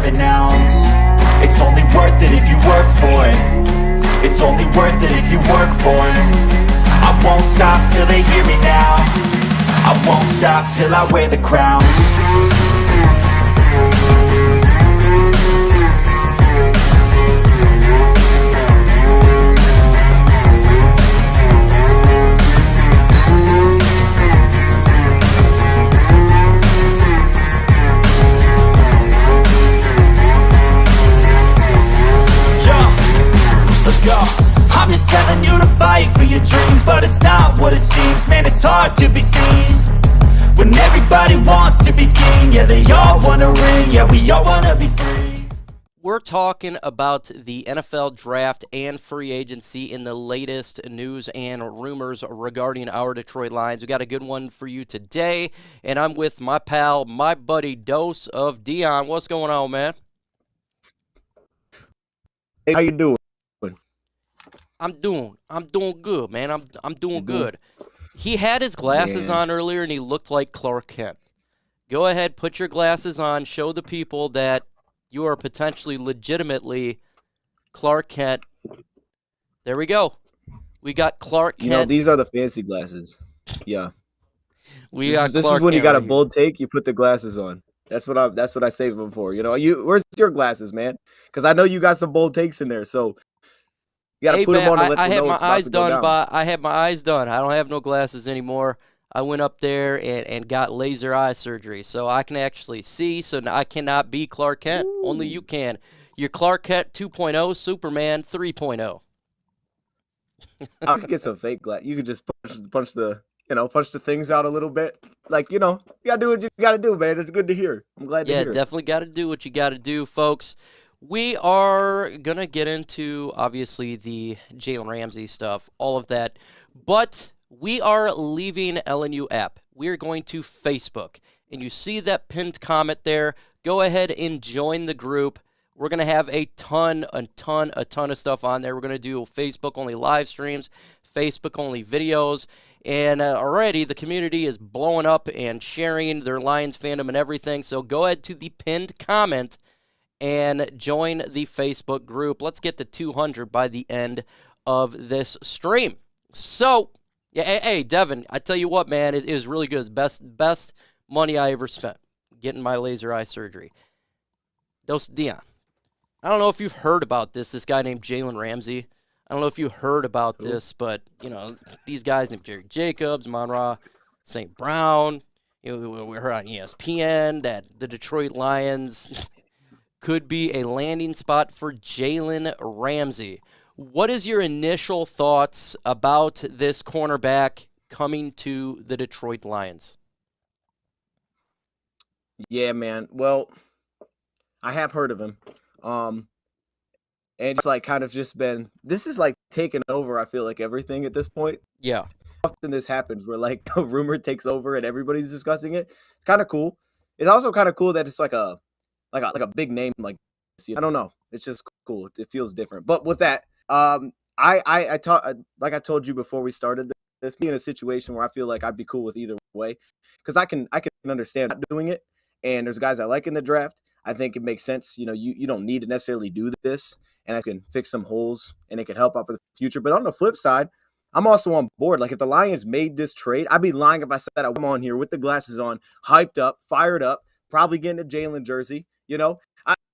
have an ounce. It's only worth it if you work for it. It's only worth it if you work for it. I won't stop till they hear me now. I won't stop till I wear the crown. I'm just telling you to fight for your dreams, but it's not what it seems. Man, it's hard to be seen when everybody wants to be king. Yeah, they all want a ring. Yeah, we all want to be free. We're talking about the NFL draft and free agency in the latest news and rumors regarding our Detroit Lions. We got a good one for you today, and I'm with my pal, my buddy Dose of Dion. What's going on, man? Hey, how you doing? I'm doing good, man. I'm doing good. He had his glasses on earlier, and he looked like Clark Kent. Go ahead, put your glasses on, show the people that you are potentially legitimately Clark Kent. There we go. We got Clark Kent. You know, these are the fancy glasses. Yeah. This is when you got a bold take, you put the glasses on. That's what I saved them for. You know, where's your glasses, man? Because I know you got some bold takes in there, so you gotta put them on to let I had know my it's about eyes to go done, down. but I had my eyes done. I don't have no glasses anymore. I went up there and got laser eye surgery, so I can actually see. So I cannot be Clark Kent. Ooh. Only you can. You're Clark Kent 2.0, Superman 3.0. I could get some fake glass. You could just punch the things out a little bit. Like, you know, you gotta do what you gotta do, man. It's good to hear. I'm glad to hear. Yeah, definitely got to do what you got to do, folks. We are going to get into, obviously, the Jalen Ramsey stuff, all of that. But we are leaving LNU app. We are going to Facebook. And you see that pinned comment there. Go ahead and join the group. We're going to have a ton of stuff on there. We're going to do Facebook-only live streams, Facebook-only videos. And already the community is blowing up and sharing their Lions fandom and everything. So go ahead to the pinned comment and join the Facebook group. Let's get to 200 by the end of this stream. So, yeah, hey, Devon, I tell you what, man, it was really good. It's best money I ever spent getting my laser eye surgery. Dion, I don't know if you've heard about this guy named Jalen Ramsey. I don't know if you heard about this, but, you know, these guys named Jerry Jacobs, Monra, St. Brown, you know, we heard on ESPN that the Detroit Lions could be a landing spot for Jalen Ramsey. What is your initial thoughts about this cornerback coming to the Detroit Lions? Yeah, man. Well, I have heard of him. And it's like kind of just been, this is like taken over, I feel like, everything at this point. Yeah. Often this happens where like a rumor takes over and everybody's discussing it. It's kind of cool. It's also kind of cool that it's like a big name like this. I don't know. It's just cool. It feels different. But with that, I told you before we started this, being a situation where I feel like I'd be cool with either way, because I can understand not doing it. And there's guys I like in the draft. I think it makes sense. You know, you don't need to necessarily do this, and I can fix some holes and it could help out for the future. But on the flip side, I'm also on board. Like if the Lions made this trade, I'd be lying if I said I'm on here with the glasses on, hyped up, fired up, probably getting a Jalen jersey. You know,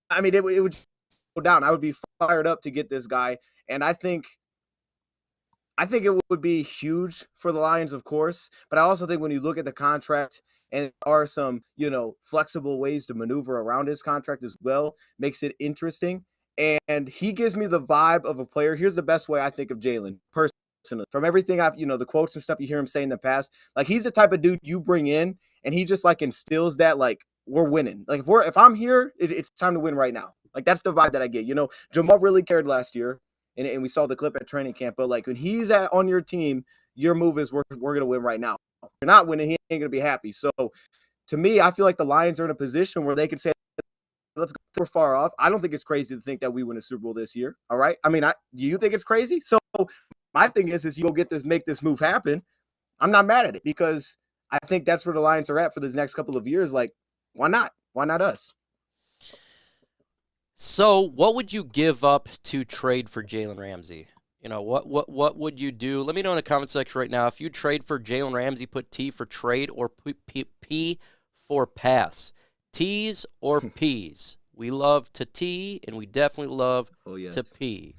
I mean, it would go down. I would be fired up to get this guy. And I think it would be huge for the Lions, of course. But I also think when you look at the contract, and there are some, you know, flexible ways to maneuver around his contract as well, makes it interesting. And he gives me the vibe of a player. Here's the best way I think of Jalen personally. From everything I've, you know, the quotes and stuff you hear him say in the past, like he's the type of dude you bring in and he just like instills that, like, we're winning. Like if I'm here, it's time to win right now. Like that's the vibe that I get. You know, Jamal really cared last year, and we saw the clip at training camp. But like when he's on your team, your move is we're gonna win right now. If you're not winning, he ain't gonna be happy. So to me, I feel like the Lions are in a position where they could say, let's go. We're far off. I don't think it's crazy to think that we win a Super Bowl this year. All right. I mean, do you think it's crazy? So my thing is you go make this move happen. I'm not mad at it because I think that's where the Lions are at for the next couple of years. Like, why not? Why not us? So, what would you give up to trade for Jalen Ramsey? You know, what would you do? Let me know in the comment section right now. If you trade for Jalen Ramsey, put T for trade or P for pass. T's or P's? We love to T, and we definitely love to P.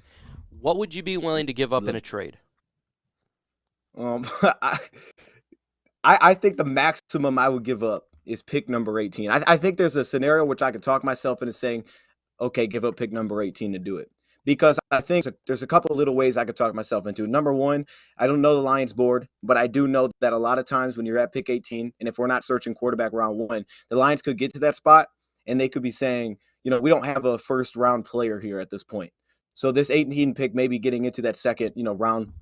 What would you be willing to give up in a trade? I think the maximum I would give up is pick number 18. I think there's a scenario which I could talk myself into saying, okay, give up pick number 18 to do it. Because I think there's a couple of little ways I could talk myself into. Number one, I don't know the Lions board, but I do know that a lot of times when you're at pick 18, and if we're not searching quarterback round 1, the Lions could get to that spot, and they could be saying, you know, we don't have a first-round player here at this point. So this 18 pick may be getting into that second, you know, round.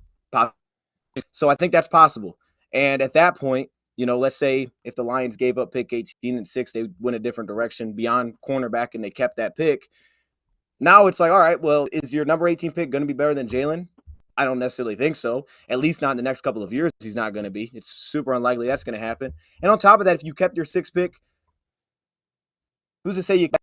So I think that's possible. And at that point, you know, let's say if the Lions gave up pick 18 and 6, they went a different direction beyond cornerback and they kept that pick. Now it's like, all right, well, is your number 18 pick going to be better than Jalen? I don't necessarily think so. At least not in the next couple of years. He's not going to be. It's super unlikely that's going to happen. And on top of that, if you kept your 6th pick, who's to say you got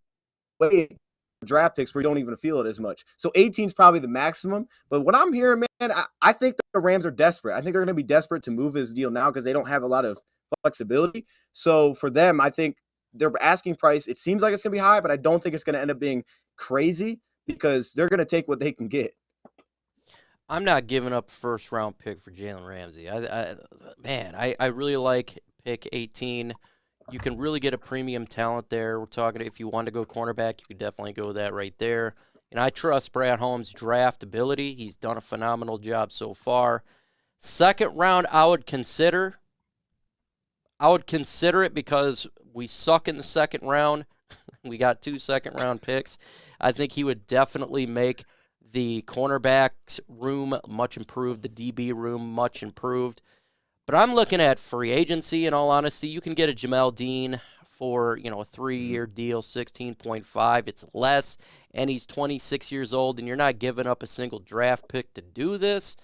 draft picks where you don't even feel it as much? So 18 is probably the maximum. But what I'm hearing, man, I think the Rams are desperate. I think they're going to be desperate to move his deal now because they don't have a lot of flexibility. So for them, I think their asking price, it seems like it's going to be high, but I don't think it's going to end up being crazy because they're going to take what they can get. I'm not giving up a first-round pick for Jalen Ramsey. I really like pick 18. You can really get a premium talent there. We're talking if you want to go cornerback, you could definitely go that right there. And I trust Brad Holmes' draft ability. He's done a phenomenal job so far. Second round, I would consider it because we suck in the second round. We got 2 second-round picks. I think he would definitely make the cornerbacks room much improved, the DB room much improved. But I'm looking at free agency, in all honesty. You can get a Jamel Dean for, you know, a 3-year deal, 16.5. It's less, and he's 26 years old, and you're not giving up a single draft pick to do this.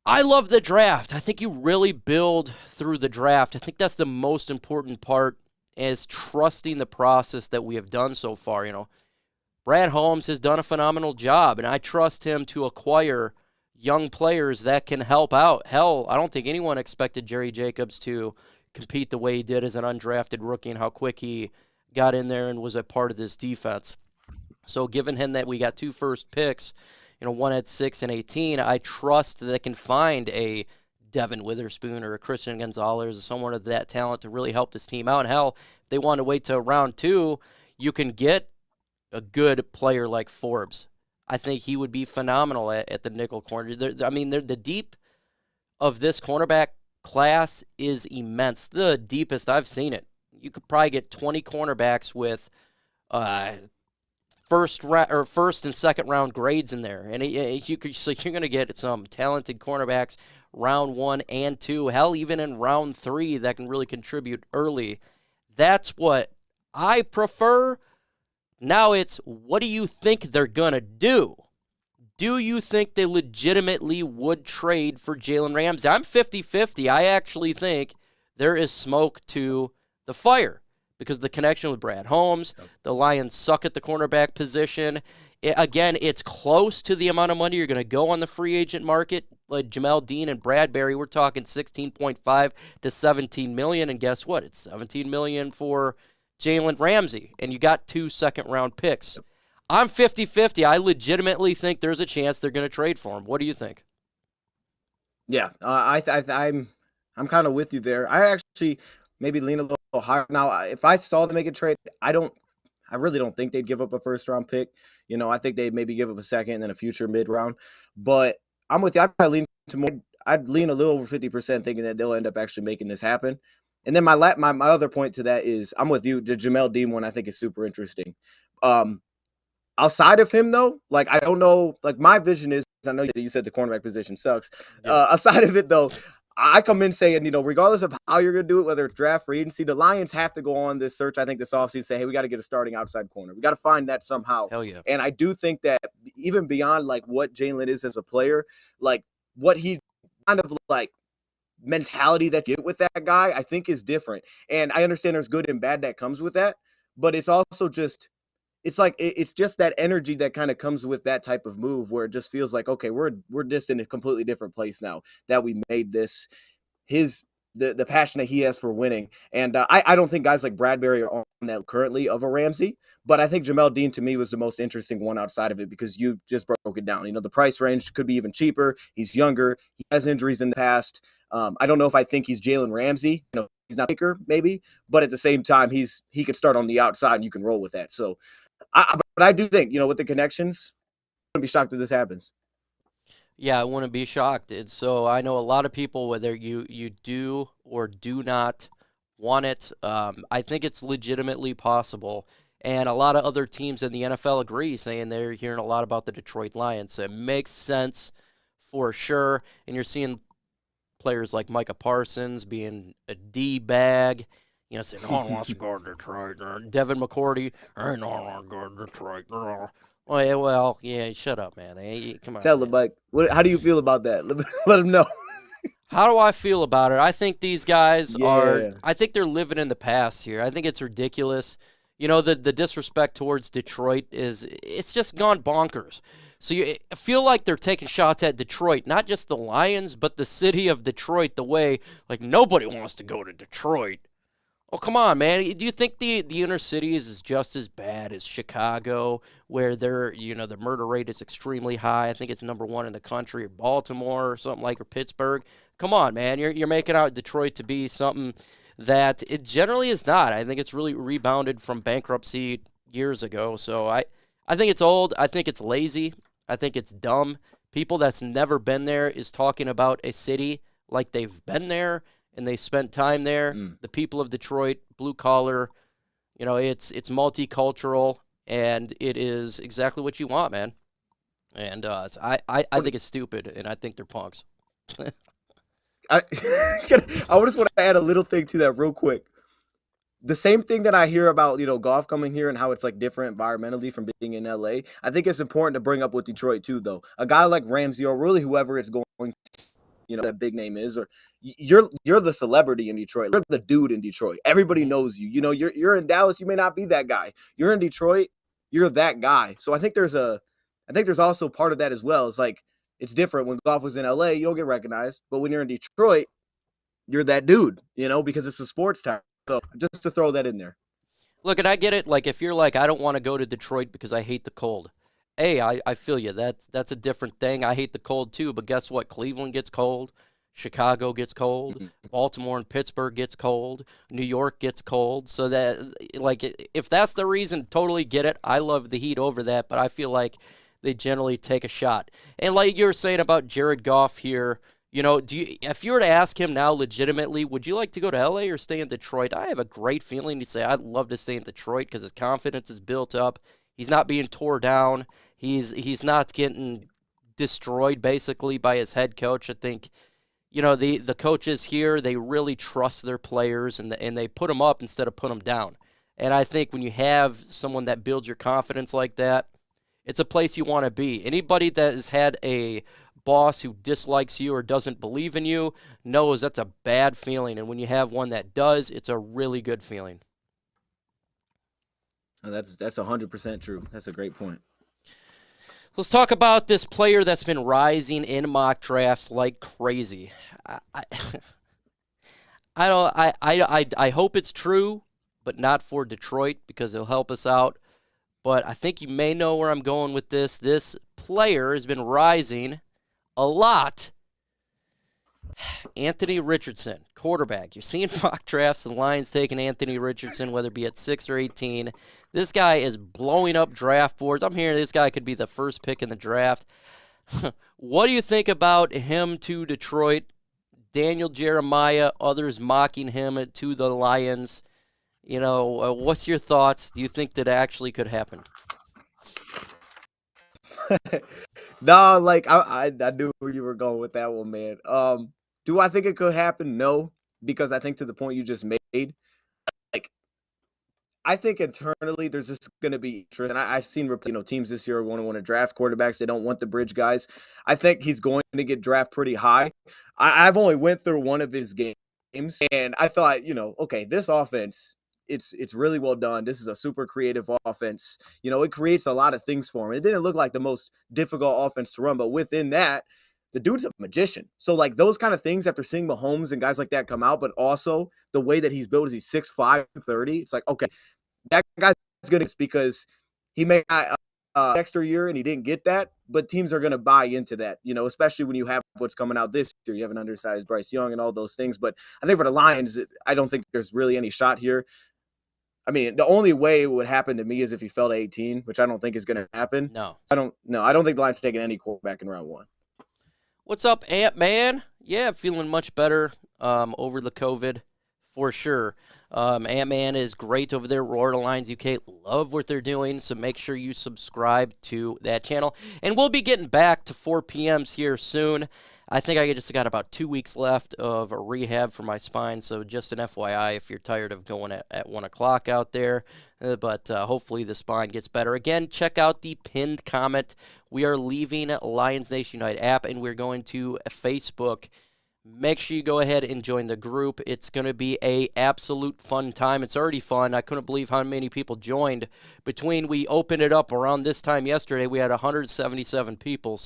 I love the draft. I think you really build through the draft. I think that's the most important part, is trusting the process that we have done so far. You know, Brad Holmes has done a phenomenal job, and I trust him to acquire young players that can help out. Hell, I don't think anyone expected Jerry Jacobs to compete the way he did as an undrafted rookie and how quick he got in there and was a part of this defense. So given him that we got 2 first picks, you know, one at 6 and 18, I trust that they can find a Devon Witherspoon or a Christian Gonzalez or someone of that talent to really help this team out. And hell, if they want to wait till round 2, you can get a good player like Forbes. I think he would be phenomenal at the nickel corner. The deep of this cornerback class is immense. The deepest I've seen it. You could probably get 20 cornerbacks with first and second round grades in there, and you're going to get some talented cornerbacks round 1 and 2. Hell, even in round 3 that can really contribute early. That's what I prefer. Now it's, what do you think they're going to do? Do you think they legitimately would trade for Jalen Ramsey? I'm 50-50. I actually think there is smoke to the fire because the connection with Brad Holmes, the Lions suck at the cornerback position. Again, it's close to the amount of money you're going to go on the free agent market. Like Jamel Dean and Bradbury, we're talking $16.5 to $17 million, and guess what? It's $17 million for Jalen Ramsey, and you got 2 second-round picks. I'm 50-50. I legitimately think there's a chance they're going to trade for him. What do you think? Yeah, I'm kind of with you there. I actually maybe lean a little higher. Now, if I saw them make a trade, I really don't think they'd give up a first-round pick. You know, I think they'd maybe give up a second and then a future mid-round. But I'm with you. I'd lean a little over 50% thinking that they'll end up actually making this happen. And then my other point to that is I'm with you. The Jamel Dean one I think is super interesting. Outside of him, though, like, I don't know, like, my vision is, I know that you said the cornerback position sucks. Yeah. Outside of it, though, I come in saying, you know, regardless of how you're going to do it, whether it's draft, free agency, the Lions have to go on this search, I think, this offseason, say, hey, we got to get a starting outside corner. We got to find that somehow. Hell yeah. And I do think that even beyond, like, what Jalen is as a player, like, what he kind of, like, mentality that you get with that guy, I think is different. And I understand there's good and bad that comes with that, but it's also just, it's like it's just that energy that kind of comes with that type of move where it just feels like, okay, we're just in a completely different place now that we made this. The passion that he has for winning. And I don't think guys like Bradbury are on that currently of a Ramsey, but I think Jamel Dean to me was the most interesting one outside of it because you just broke it down. The price range could be even cheaper. He's younger. He has injuries in the past. I don't know if I think he's Jalen Ramsey. He's not Baker maybe, but at the same time, he could start on the outside and you can roll with that. So, but I do think, with the connections, I'm going to be shocked if this happens. Yeah, I wouldn't be shocked. So I know a lot of people, whether you do or do not want it, I think it's legitimately possible. And a lot of other teams in the NFL agree, saying they're hearing a lot about the Detroit Lions. So it makes sense for sure. And you're seeing players like Micah Parsons being a D-bag, saying, no one wants to go to Detroit. Or Devin McCourty, I don't want to go to Detroit. Well, yeah, shut up, man. Hey, come on. Tell him, Mike. How do you feel about that? Let him know. How do I feel about it? I think these guys I think they're living in the past here. I think it's ridiculous. The disrespect towards Detroit it's just gone bonkers. So I feel like they're taking shots at Detroit, not just the Lions, but the city of Detroit, the way, like, nobody wants to go to Detroit. Oh, come on, man. Do you think the inner cities is just as bad as Chicago, where the murder rate is extremely high? I think it's number 1 in the country, or Baltimore or something or Pittsburgh. Come on, man. You're making out Detroit to be something that it generally is not. I think it's really rebounded from bankruptcy years ago. So I think it's old. I think it's lazy. I think it's dumb. People that's never been there is talking about a city like they've been there and they spent time there. The people of Detroit, blue collar, it's multicultural, and it is exactly what you want, man. And so I think it's stupid, and I think they're punks. I just want to add a little thing to that real quick. The same thing that I hear about, golf coming here and how it's like different environmentally from being in LA. I think it's important to bring up with Detroit too, though. A guy like Ramsey, or really whoever it's going to, that big name is, or you're the celebrity in Detroit. You're the dude in Detroit. Everybody knows you. You're in Dallas, you may not be that guy. You're in Detroit, you're that guy. So I think there's also part of that as well. It's like it's different when golf was in LA, you don't get recognized, but when you're in Detroit, you're that dude, because it's a sports town. So just to throw that in there. Look, and I get it. Like, if you're like, I don't want to go to Detroit because I hate the cold. Hey, I feel you. That's a different thing. I hate the cold too, but guess what? Cleveland gets cold. Chicago gets cold. Baltimore and Pittsburgh gets cold. New York gets cold. So that, like, if that's the reason, totally get it. I love the heat over that, but I feel like they generally take a shot. And like you were saying about Jared Goff here, if you were to ask him now legitimately, would you like to go to LA or stay in Detroit? I have a great feeling he'd say, I'd love to stay in Detroit because his confidence is built up. He's not being tore down. He's not getting destroyed basically by his head coach. I think, the coaches here, they really trust their players and they put them up instead of put them down. And I think when you have someone that builds your confidence like that, it's a place you want to be. Anybody that has had a boss who dislikes you or doesn't believe in you knows that's a bad feeling. And when you have one that does, it's a really good feeling. That's 100% true. That's a great point. Let's talk about this player that's been rising in mock drafts like crazy. I hope it's true, but not for Detroit because it'll help us out. But I think you may know where I'm going with this. This player has been rising a lot. Anthony Richardson, quarterback. You're seeing mock drafts, the Lions taking Anthony Richardson, whether it be at 6 or 18. This guy is blowing up draft boards. I'm hearing this guy could be the first pick in the draft. What do you think about him to Detroit? Daniel Jeremiah, others mocking him to the Lions. What's your thoughts? Do you think that actually could happen? No, like I knew where you were going with that one, man. Do I think it could happen? No, because I think to the point you just made, like, I think internally there's just going to be interest, and I've seen teams this year want to draft quarterbacks. They don't want the bridge guys. I think he's going to get drafted pretty high. I've only went through one of his games, and I thought, okay, this offense it's really well done. This is a super creative offense. You know, it creates a lot of things for him. It didn't look like the most difficult offense to run, but within that, the dude's a magician. So like those kind of things after seeing Mahomes and guys like that come out, but also the way that he's built is he's 6'5", 30. It's like, okay, that guy's good because he may not extra year and he didn't get that, but teams are going to buy into that, you know, especially when you have what's coming out this year. You have an undersized Bryce Young and all those things. But I think for the Lions, I don't think there's really any shot here. I mean, the only way it would happen to me is if he fell to 18, which I don't think is going to happen. No. I don't think the Lions are taking any quarterback in round 1. What's up, Ant-Man? Yeah, feeling much better over the COVID, for sure. Ant-Man is great over there, Roar to Lions UK. Love what they're doing, so make sure you subscribe to that channel. And we'll be getting back to 4 p.m.s here soon. I think I just got about 2 weeks left of a rehab for my spine, so just an FYI if you're tired of going at 1 o'clock out there. But hopefully the spine gets better. Again, check out the pinned comment. We are leaving Lions Nation Unite app, and we're going to Facebook. Make sure you go ahead and join the group. It's going to be a absolute fun time. It's already fun. I couldn't believe how many people joined. Between we opened it up around this time yesterday, we had 177 people.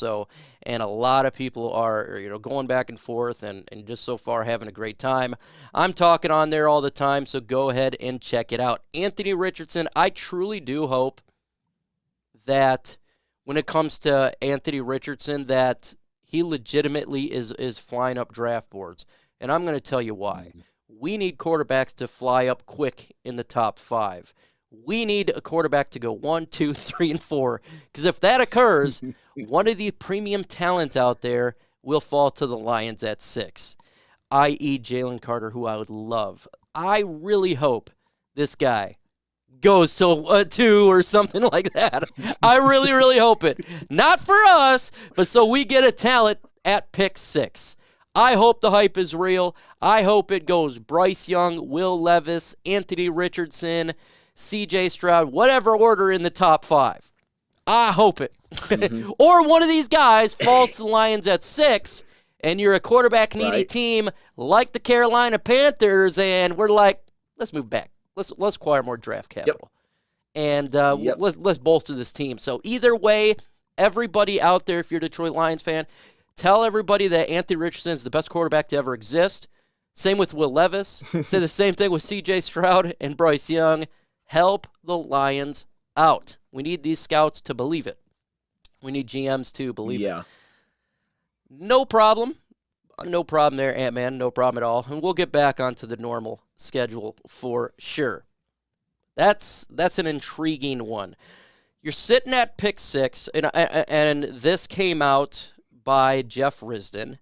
And a lot of people are, going back and forth and just so far having a great time. I'm talking on there all the time, so go ahead and check it out. Anthony Richardson, I truly do hope that when it comes to Anthony Richardson, that he legitimately is flying up draft boards. And I'm going to tell you why. We need quarterbacks to fly up quick in the top 5. We need a quarterback to go 1, 2, 3, and 4. Because if that occurs, one of the premium talent out there will fall to the Lions at 6, i.e. Jalen Carter, who I would love. I really hope this guy goes to 2 or something like that. I really, really hope it. Not for us, but so we get a talent at pick 6. I hope the hype is real. I hope it goes Bryce Young, Will Levis, Anthony Richardson, CJ Stroud, whatever order in the top 5. I hope it. Mm-hmm. Or one of these guys falls to the Lions at 6, and you're a quarterback-needy team like the Carolina Panthers, and we're like, let's move back. Let's acquire more draft capital, and let's bolster this team. So either way, everybody out there, if you're a Detroit Lions fan, tell everybody that Anthony Richardson is the best quarterback to ever exist. Same with Will Levis. Say the same thing with C.J. Stroud and Bryce Young. Help the Lions out. We need these scouts to believe it. We need GMs to believe it. No problem. No problem there, Ant-Man. No problem at all. And we'll get back onto the normal schedule for sure. That's an intriguing one. You're sitting at pick 6, and this came out by Jeff Risdon.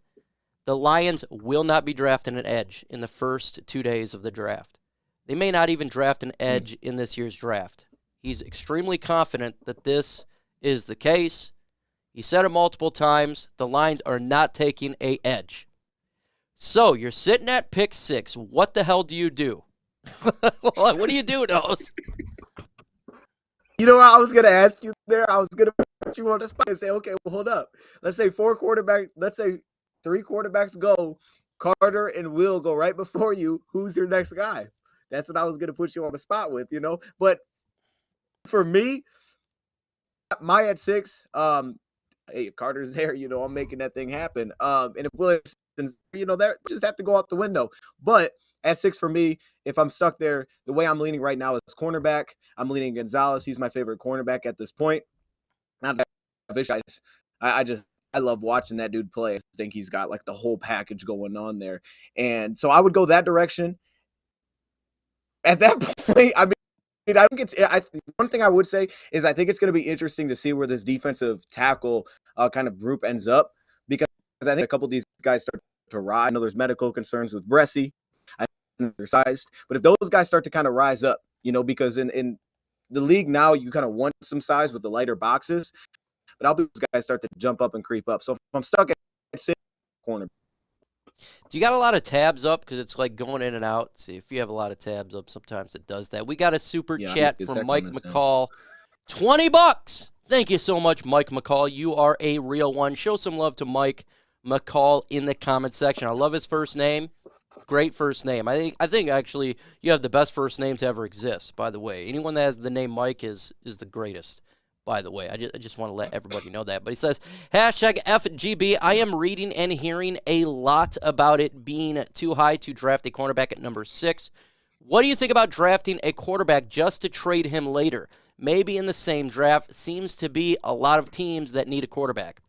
The Lions will not be drafting an edge in the first 2 days of the draft. They may not even draft an edge in this year's draft. He's extremely confident that this is the case. He said it multiple times. The Lions are not taking an edge. So you're sitting at pick 6. What the hell do you do? What do you do, Nose? You know what I was going to ask you there? I was going to put you on the spot and say, okay, well, hold up. Let's say 3 quarterbacks go. Carter and Will go right before you. Who's your next guy? That's what I was going to put you on the spot with, But for me, my at 6, hey, if Carter's there, I'm making that thing happen. And if Willis, that just have to go out the window. But at 6 for me, if I'm stuck there, the way I'm leaning right now is cornerback. I'm leaning Gonzalez. He's my favorite cornerback at this point. Not that I love watching that dude play. I think he's got like the whole package going on there. And so I would go that direction. At that point, I think one thing I would say is I think it's going to be interesting to see where this defensive tackle kind of group ends up, because I think a couple of these guys start to rise. I know there's medical concerns with Bressie. I think they're sized, but if those guys start to kind of rise up, because in the league now you kind of want some size with the lighter boxes, but I'll be those guys start to jump up and creep up. So if I'm stuck at 6 corner. Do you got a lot of tabs up? Because it's like going in and out. See, if you have a lot of tabs up, sometimes it does that. We got a super chat from Mike McCall. $20. Thank you so much, Mike McCall. You are a real one. Show some love to Mike McCall in the comment section. I love his first name. Great first name. I think actually you have the best first name to ever exist, by the way. Anyone that has the name Mike is the greatest, by the way. I just want to let everybody know that. But he says, hashtag FGB, I am reading and hearing a lot about it being too high to draft a cornerback at number 6. What do you think about drafting a quarterback just to trade him later? Maybe in the same draft. Seems to be a lot of teams that need a quarterback.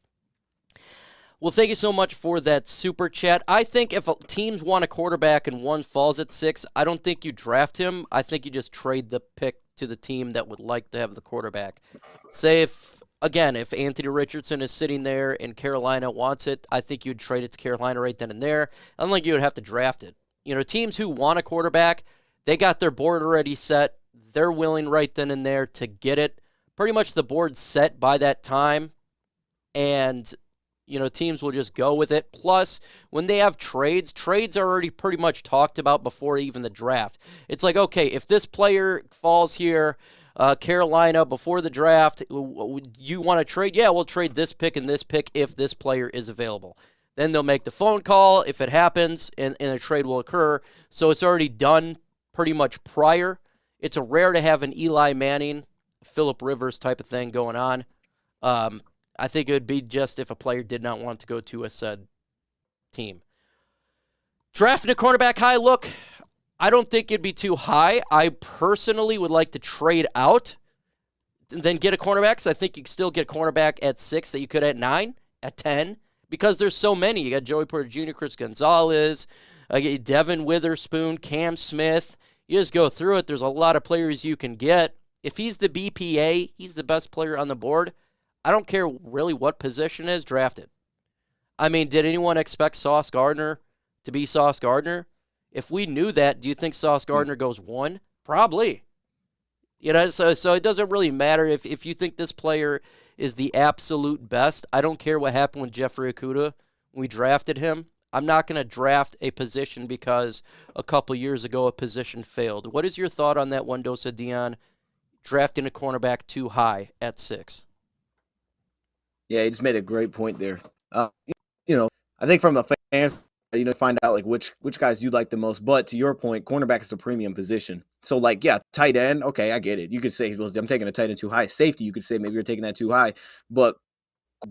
Well, thank you so much for that super chat. I think if teams want a quarterback and one falls at 6, I don't think you draft him. I think you just trade the pick to the team that would like to have the quarterback. Say if Anthony Richardson is sitting there and Carolina wants it, I think you'd trade it to Carolina right then and there. I don't think you would have to draft it. You know, teams who want a quarterback, they got their board already set. They're willing right then and there to get it. Pretty much the board's set by that time, and you know, teams will just go with it. Plus, when they have trades are already pretty much talked about before even the draft. It's like, okay, if this player falls here, Carolina, before the draft, you want to trade? Yeah, we'll trade this pick and this pick if this player is available. Then they'll make the phone call if it happens, and a trade will occur. So it's already done pretty much prior. It's a rare to have an Eli Manning, Phillip Rivers type of thing going on. I think it would be just if a player did not want to go to a said team. Drafting a cornerback high, look, I don't think it'd be too high. I personally would like to trade out, then get a cornerback, because I think you can still get a cornerback at 6 that you could at 9, at 10, because there's so many. You got Joey Porter Jr., Chris Gonzalez, Devon Witherspoon, Cam Smith. You just go through it. There's a lot of players you can get. If he's the BPA, he's the best player on the board. I don't care really what position is, draft it. I mean, did anyone expect Sauce Gardner to be Sauce Gardner? If we knew that, do you think Sauce Gardner goes 1? Probably. You know, so it doesn't really matter if you think this player is the absolute best. I don't care what happened with Jeffrey Okudah when we drafted him. I'm not going to draft a position because a couple years ago a position failed. What is your thought on that, Wendosa Dion, drafting a cornerback too high at 6? Yeah, he just made a great point there. You know, I think from the fans, you know, find out like which guys you like the most. But to your point, cornerback is a premium position. So like, yeah, tight end, okay, I get it. You could say, well, I'm taking a tight end too high. Safety, you could say maybe you're taking that too high. But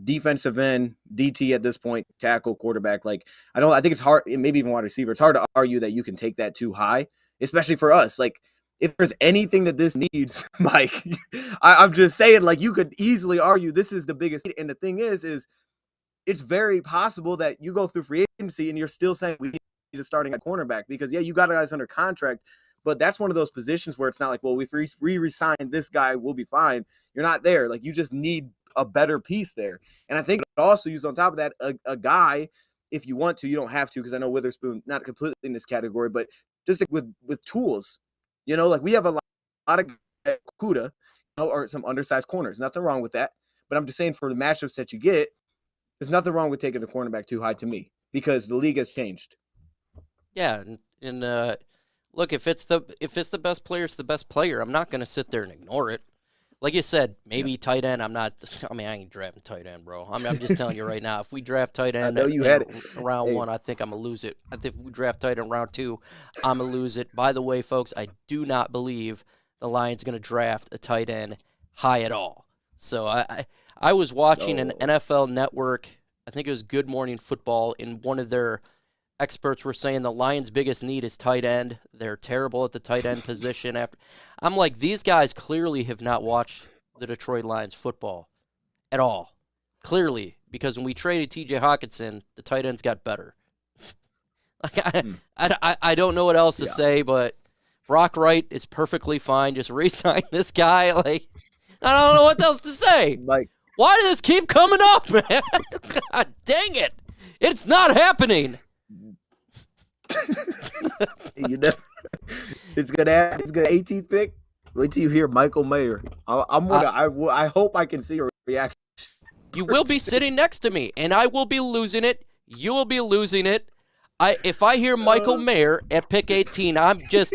defensive end, DT at this point, tackle, quarterback, like I think it's hard, maybe even wide receiver. It's hard to argue that you can take that too high, especially for us. Like, if there's anything that this needs, Mike, I'm just saying, like, you could easily argue this is the biggest need. And the thing is it's very possible that you go through free agency and you're still saying we need a starting at cornerback because, yeah, you got guys under contract, but that's one of those positions where it's not like, well, if we resign this guy, we'll be fine. You're not there. Like, you just need a better piece there. And I think also use on top of that a guy, if you want to, you don't have to, because I know Witherspoon, not completely in this category, but just with tools. You know, like we have a lot of Kuda or some undersized corners. Nothing wrong with that. But I'm just saying for the matchups that you get, there's nothing wrong with taking the cornerback too high to me because the league has changed. Yeah, and look, if it's the best player, it's the best player. I'm not going to sit there and ignore it. Like you said, maybe tight end. I ain't drafting tight end, bro. I'm just telling you right now. If we draft tight end round 1, I think I'm going to lose it. I think if we draft tight end round 2, I'm going to lose it. By the way, folks, I do not believe the Lions going to draft a tight end high at all. So I was watching an NFL Network, I think it was Good Morning Football, and one of their experts were saying the Lions' biggest need is tight end. They're terrible at the tight end position. I'm like, these guys clearly have not watched the Detroit Lions football at all. Clearly, because when we traded T.J. Hawkinson, the tight ends got better. I don't know what else to say, but Brock Wright is perfectly fine. Just re-sign this guy. Like, I don't know what else to say. Like, why does this keep coming up, man? God dang it. It's not happening. You know, it's gonna 18th pick. Wait till you hear Michael Mayer. I hope I can see your reaction. You will be sitting next to me, and I will be losing it. You will be losing it. If I hear Michael Mayer at pick 18, I'm just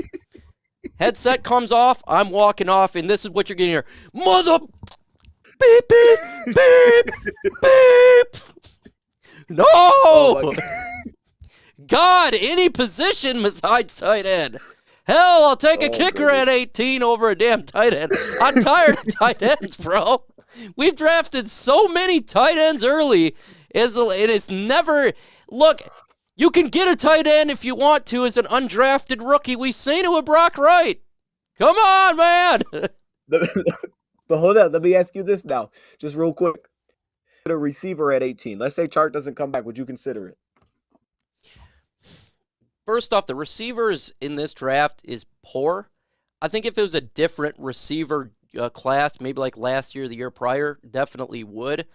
headset comes off. I'm walking off, and this is what you're getting here. Mother beep beep beep beep. No. God, any position besides tight end. Hell, I'll take a kicker at 18 over a damn tight end. I'm tired of tight ends, bro. We've drafted so many tight ends early. It's never... Look, you can get a tight end if you want to as an undrafted rookie. We've seen it with Brock Wright. Come on, man. But hold up, let me ask you this now, just real quick. A receiver at 18. Let's say Chark doesn't come back. Would you consider it? First off, the receivers in this draft is poor. I think if it was a different receiver class, maybe like last year, the year prior, definitely would.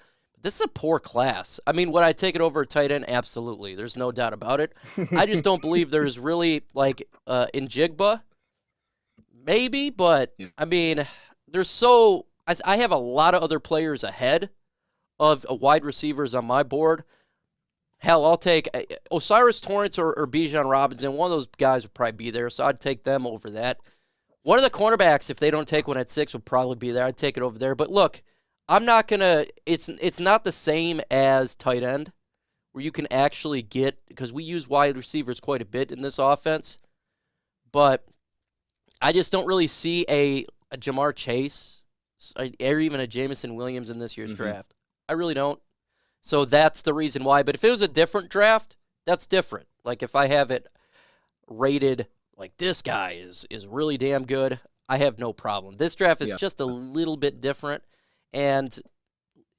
This is a poor class. I mean, would I take it over a tight end? Absolutely. There's no doubt about it. I just don't believe there's really, like, in Jigba, maybe, but, I mean, there's so... I have a lot of other players ahead of wide receivers on my board. Hell, I'll take Osiris Torrance or Bijan Robinson. One of those guys would probably be there, so I'd take them over that. One of the cornerbacks, if they don't take one at 6, would probably be there. I'd take it over there. But look, I'm not going to – it's not the same as tight end where you can actually get – because we use wide receivers quite a bit in this offense. But I just don't really see a Jamar Chase or even a Jamison Williams in this year's draft. I really don't. So that's the reason why. But if it was a different draft, that's different. Like if I have it rated like this guy is really damn good, I have no problem. This draft is just a little bit different, and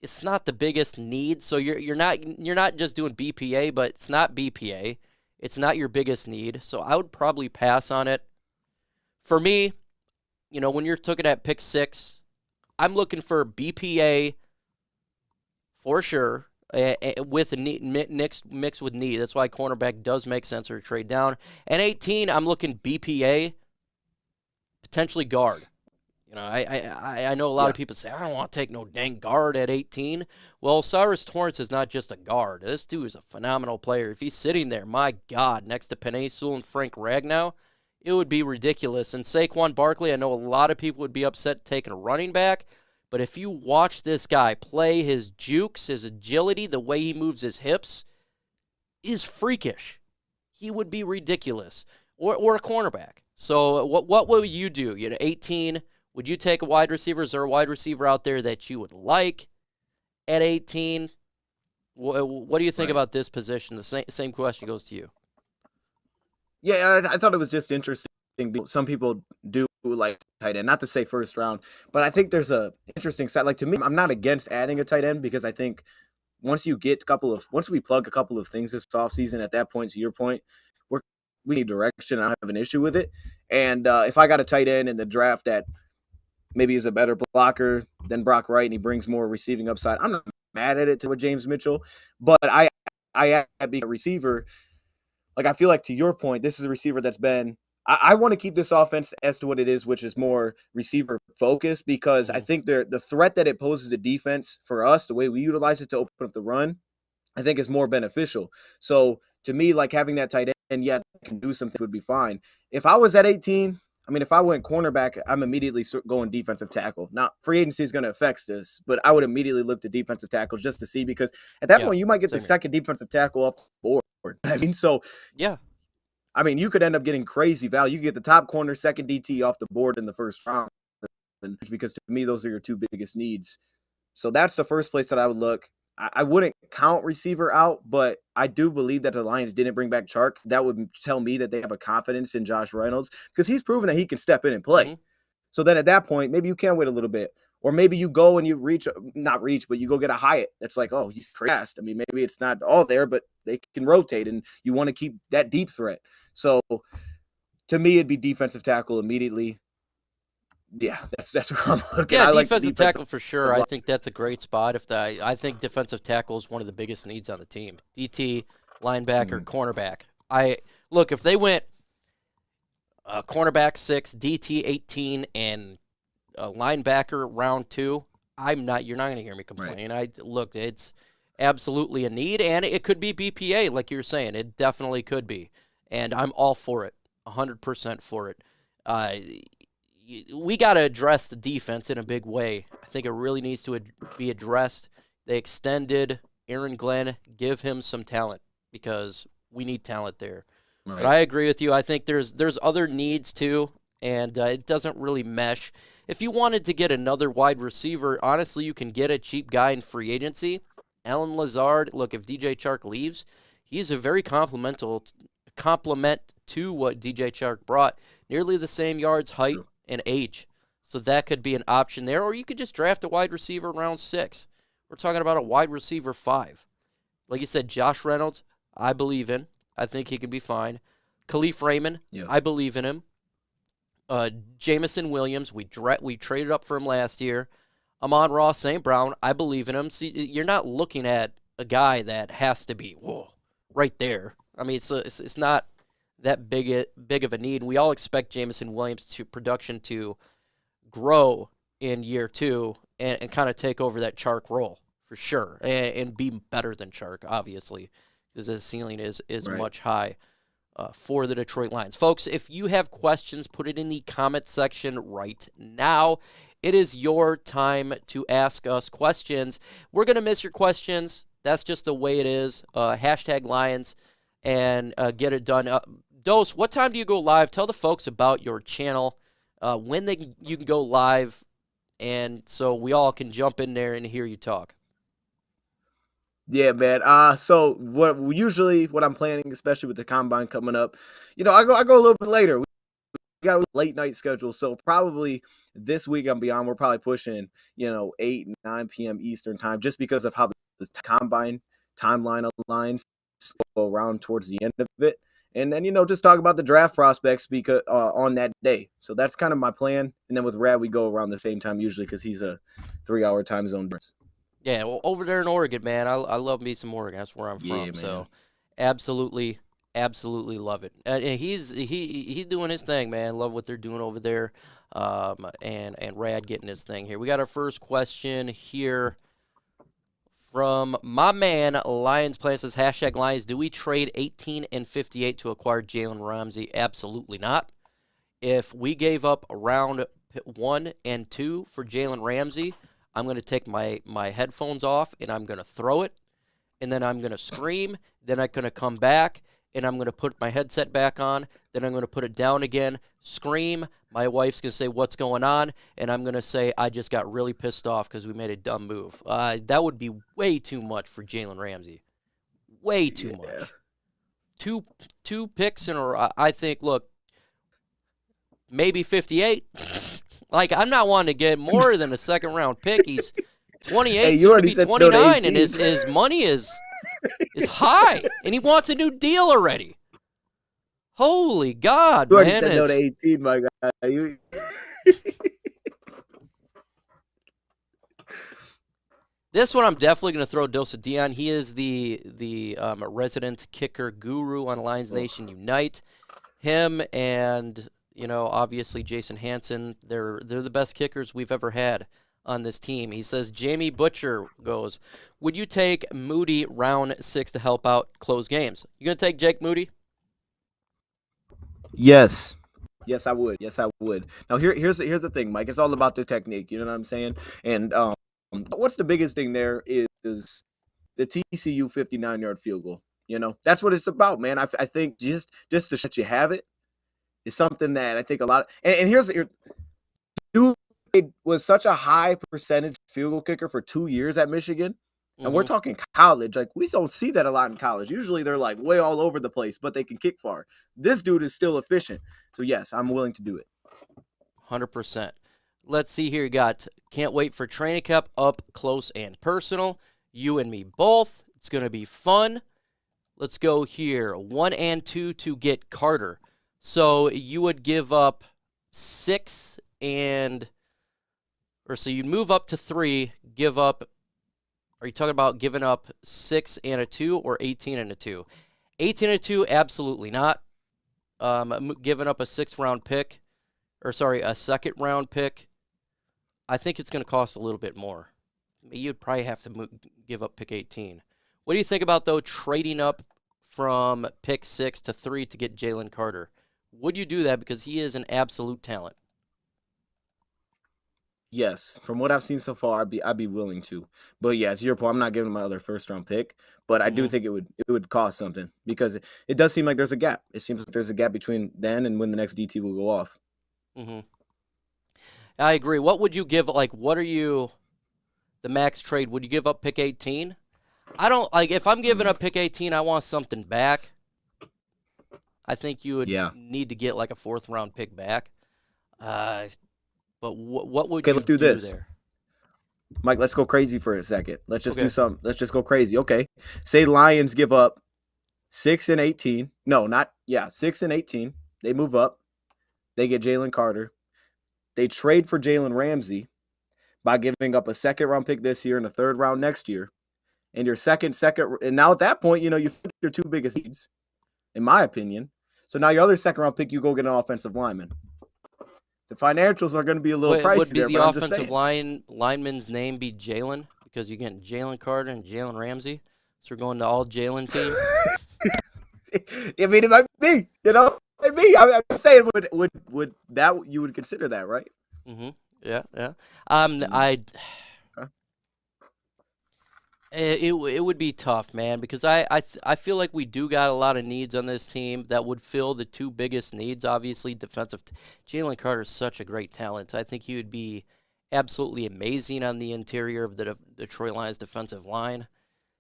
it's not the biggest need. So you're not just doing BPA, but it's not BPA. It's not your biggest need. So I would probably pass on it. For me, you know, when you're looking at pick 6, I'm looking for BPA for sure, with mixed with need. That's why cornerback does make sense or trade down. And 18, I'm looking BPA, potentially guard. You know, I know a lot of people say, I don't want to take no dang guard at 18. Well, Cyrus Torrance is not just a guard. This dude is a phenomenal player. If he's sitting there, my God, next to Penei Sewell and Frank Ragnow, it would be ridiculous. And Saquon Barkley, I know a lot of people would be upset taking a running back, but if you watch this guy play, his jukes, his agility, the way he moves his hips is freakish. He would be ridiculous. Or a cornerback. So what would you do? You know, 18, would you take a wide receiver? Is there a wide receiver out there that you would like at 18? What do you think about this position? The same question goes to you. Yeah, I thought it was just interesting. Some people do like tight end, not to say first round, but I think there's a interesting side. Like to me, I'm not against adding a tight end because I think once we plug a couple of things this offseason, at that point, to your point, we need direction. I don't have an issue with it. And if I got a tight end in the draft that maybe is a better blocker than Brock Wright and he brings more receiving upside, I'm not mad at it to James Mitchell, but I being a receiver. Like, I feel like, to your point, this is a receiver that's been – I want to keep this offense as to what it is, which is more receiver-focused, because I think the threat that it poses to defense for us, the way we utilize it to open up the run, I think is more beneficial. So, to me, like, having that tight end, can do something would be fine. If I was at 18 – I mean, if I went cornerback, I'm immediately going defensive tackle. Now, free agency is going to affect this, but I would immediately look to defensive tackles just to see, because at that point, you might get the second defensive tackle off the board. I mean, so I mean, you could end up getting crazy value. You get the top corner, second DT off the board in the first round, because to me, those are your two biggest needs. So that's the first place that I would look. I wouldn't count receiver out, but I do believe that the Lions didn't bring back Chark. That would tell me that they have a confidence in Josh Reynolds, because he's proven that he can step in and play. So then at that point, maybe you can wait a little bit. Or maybe you go and you but you go get a Hyatt that's like, oh, he's fast. I mean, maybe it's not all there, but they can rotate, and you want to keep that deep threat. So to me, it'd be defensive tackle immediately. Yeah, that's where I'm looking. Yeah, defensive tackle for sure. I think that's a great spot. I think defensive tackle is one of the biggest needs on the team. DT, linebacker, cornerback. Look, if they went cornerback 6, DT 18, and linebacker round 2, you're not going to hear me complain. Right. It's absolutely a need, and it could be BPA, like you're saying. It definitely could be, and I'm all for it, 100% for it. We got to address the defense in a big way. I think it really needs to be addressed. They extended Aaron Glenn, give him some talent, because we need talent there. Right. But I agree with you. I think there's other needs too, and it doesn't really mesh. If you wanted to get another wide receiver, honestly, you can get a cheap guy in free agency. Alan Lazard, look, if DJ Chark leaves, he's a very complement to what DJ Chark brought. Nearly the same yards, height, and age. So that could be an option there. Or you could just draft a wide receiver round 6. We're talking about a wide receiver 5. Like you said, Josh Reynolds, I believe in. I think he could be fine. Khalif Raymond, I believe in him. Jamison Williams, we traded up for him last year. Amon-Ra St. Brown, I believe in him. See, you're not looking at a guy that has to be right there. I mean, it's not that big of a need. We all expect Jamison Williams' production to grow in year 2 and kind of take over that Chark role for sure, and be better than Chark, obviously, because his ceiling is much high for the Detroit Lions. Folks, if you have questions, put it in the comment section right now. It is your time to ask us questions. We're going to miss your questions. That's just the way it is. Hashtag Lions and get it done. Dose, what time do you go live? Tell the folks about your channel, when you can go live, and so we all can jump in there and hear you talk. Yeah, man. So what I'm planning, especially with the combine coming up, I go a little bit later. We got a late night schedule, so probably this week and beyond, we're probably pushing 8, 9 p.m. Eastern time, just because of how the combine timeline aligns around towards the end of it, and then just talk about the draft prospects because on that day. So that's kind of my plan. And then with Rad, we go around the same time usually because he's a 3-hour time zone difference. Yeah, well, over there in Oregon, man, I love me some Oregon. That's where I'm from. Man. So, absolutely love it. And he's doing his thing, man. Love what they're doing over there. And Rad getting his thing here. We got our first question here from my man Lions Plan. Says hashtag Lions. Do we trade 18 and 58 to acquire Jalen Ramsey? Absolutely not. If we gave up round 1 and 2 for Jalen Ramsey, I'm going to take my headphones off, and I'm going to throw it, and then I'm going to scream. Then I'm going to come back, and I'm going to put my headset back on. Then I'm going to put it down again, scream. My wife's going to say, what's going on? And I'm going to say, I just got really pissed off because we made a dumb move. That would be way too much for Jalen Ramsey. Way too much. Two picks in a row. I think, look, maybe 58. Like, I'm not wanting to get more than a second-round pick. He's 28, soon to be 29, and his money is high, and he wants a new deal already. Holy God, you man. You already said no to 18, my guy. This one I'm definitely going to throw Dose of Dion. He is the resident kicker guru on Lions Nation Unite. Him and... obviously Jason Hansen, they're the best kickers we've ever had on this team. He says, Jamie Butcher goes, would you take Moody round 6 to help out close games? You going to take Jake Moody? Yes. Yes, I would. Now, here's the thing, Mike. It's all about the technique. You know what I'm saying? And what's the biggest thing there is the TCU 59-yard field goal. That's what it's about, man. I think just to let you have it, is something that I think a lot of, and here's dude was such a high percentage field goal kicker for 2 years at Michigan, and we're talking college. Like, we don't see that a lot in college. Usually they're like way all over the place, but they can kick far. This dude is still efficient. So yes, I'm willing to do it. 100%. Let's see here. You got can't wait for training camp up close and personal. You and me both. It's going to be fun. Let's go here. 1 and 2 to get Carter. So you would give up 6 so you'd move up to 3, give up, are you talking about giving up 6 and a 2 or 18 and a 2? 18 and a 2, absolutely not. Giving up a 6th-round pick, a 2nd-round pick, I think it's going to cost a little bit more. You'd probably have to give up pick 18. What do you think about, though, trading up from pick 6 to 3 to get Jalen Carter? Would you do that? Because he is an absolute talent. Yes, from what I've seen so far, I'd be willing to. But yeah, to your point, I'm not giving my other first round pick, but I do Hmm. think it would cost something because it does seem like there's a gap. It seems like there's a gap between then and when the next DT will go off. Hmm. I agree. What would you give? Like, what are you the max trade? Would you give up pick 18? I don't like if I'm giving Mm, up pick 18, I want something back. I think you would yeah. need to get like a fourth round pick back. Uh, but what would Okay, you let's do do this. there? Mike, let's go crazy for a second. Let's just do Okay. some. Let's just go crazy. Okay. Say Lions give up 6 and 18. No, not yeah, 6 and 18. They move up. They get Jalen Carter. They trade for Jalen Ramsey by giving up a second round pick this year and a third round next year. And your second, and now at that point, you fit your two biggest needs, in my opinion. So now your other second round pick, you go get an offensive lineman. The financials are going to be a little Would pricey be there, the but I'm just offensive saying. lineman's name be Jalen because you're getting Jalen Carter and Jalen Ramsey, so we're going to all Jalen team. I mean, it might be, it might be. I'm saying, would that you would consider that, right? Hmm. Yeah, yeah. Mm, I okay. it would be tough, man, because I feel like we do got a lot of needs on this team that would fill the two biggest needs. Obviously, defensive. Jalen Carter is such a great talent. I think he would be absolutely amazing on the interior of the Detroit Lions defensive line.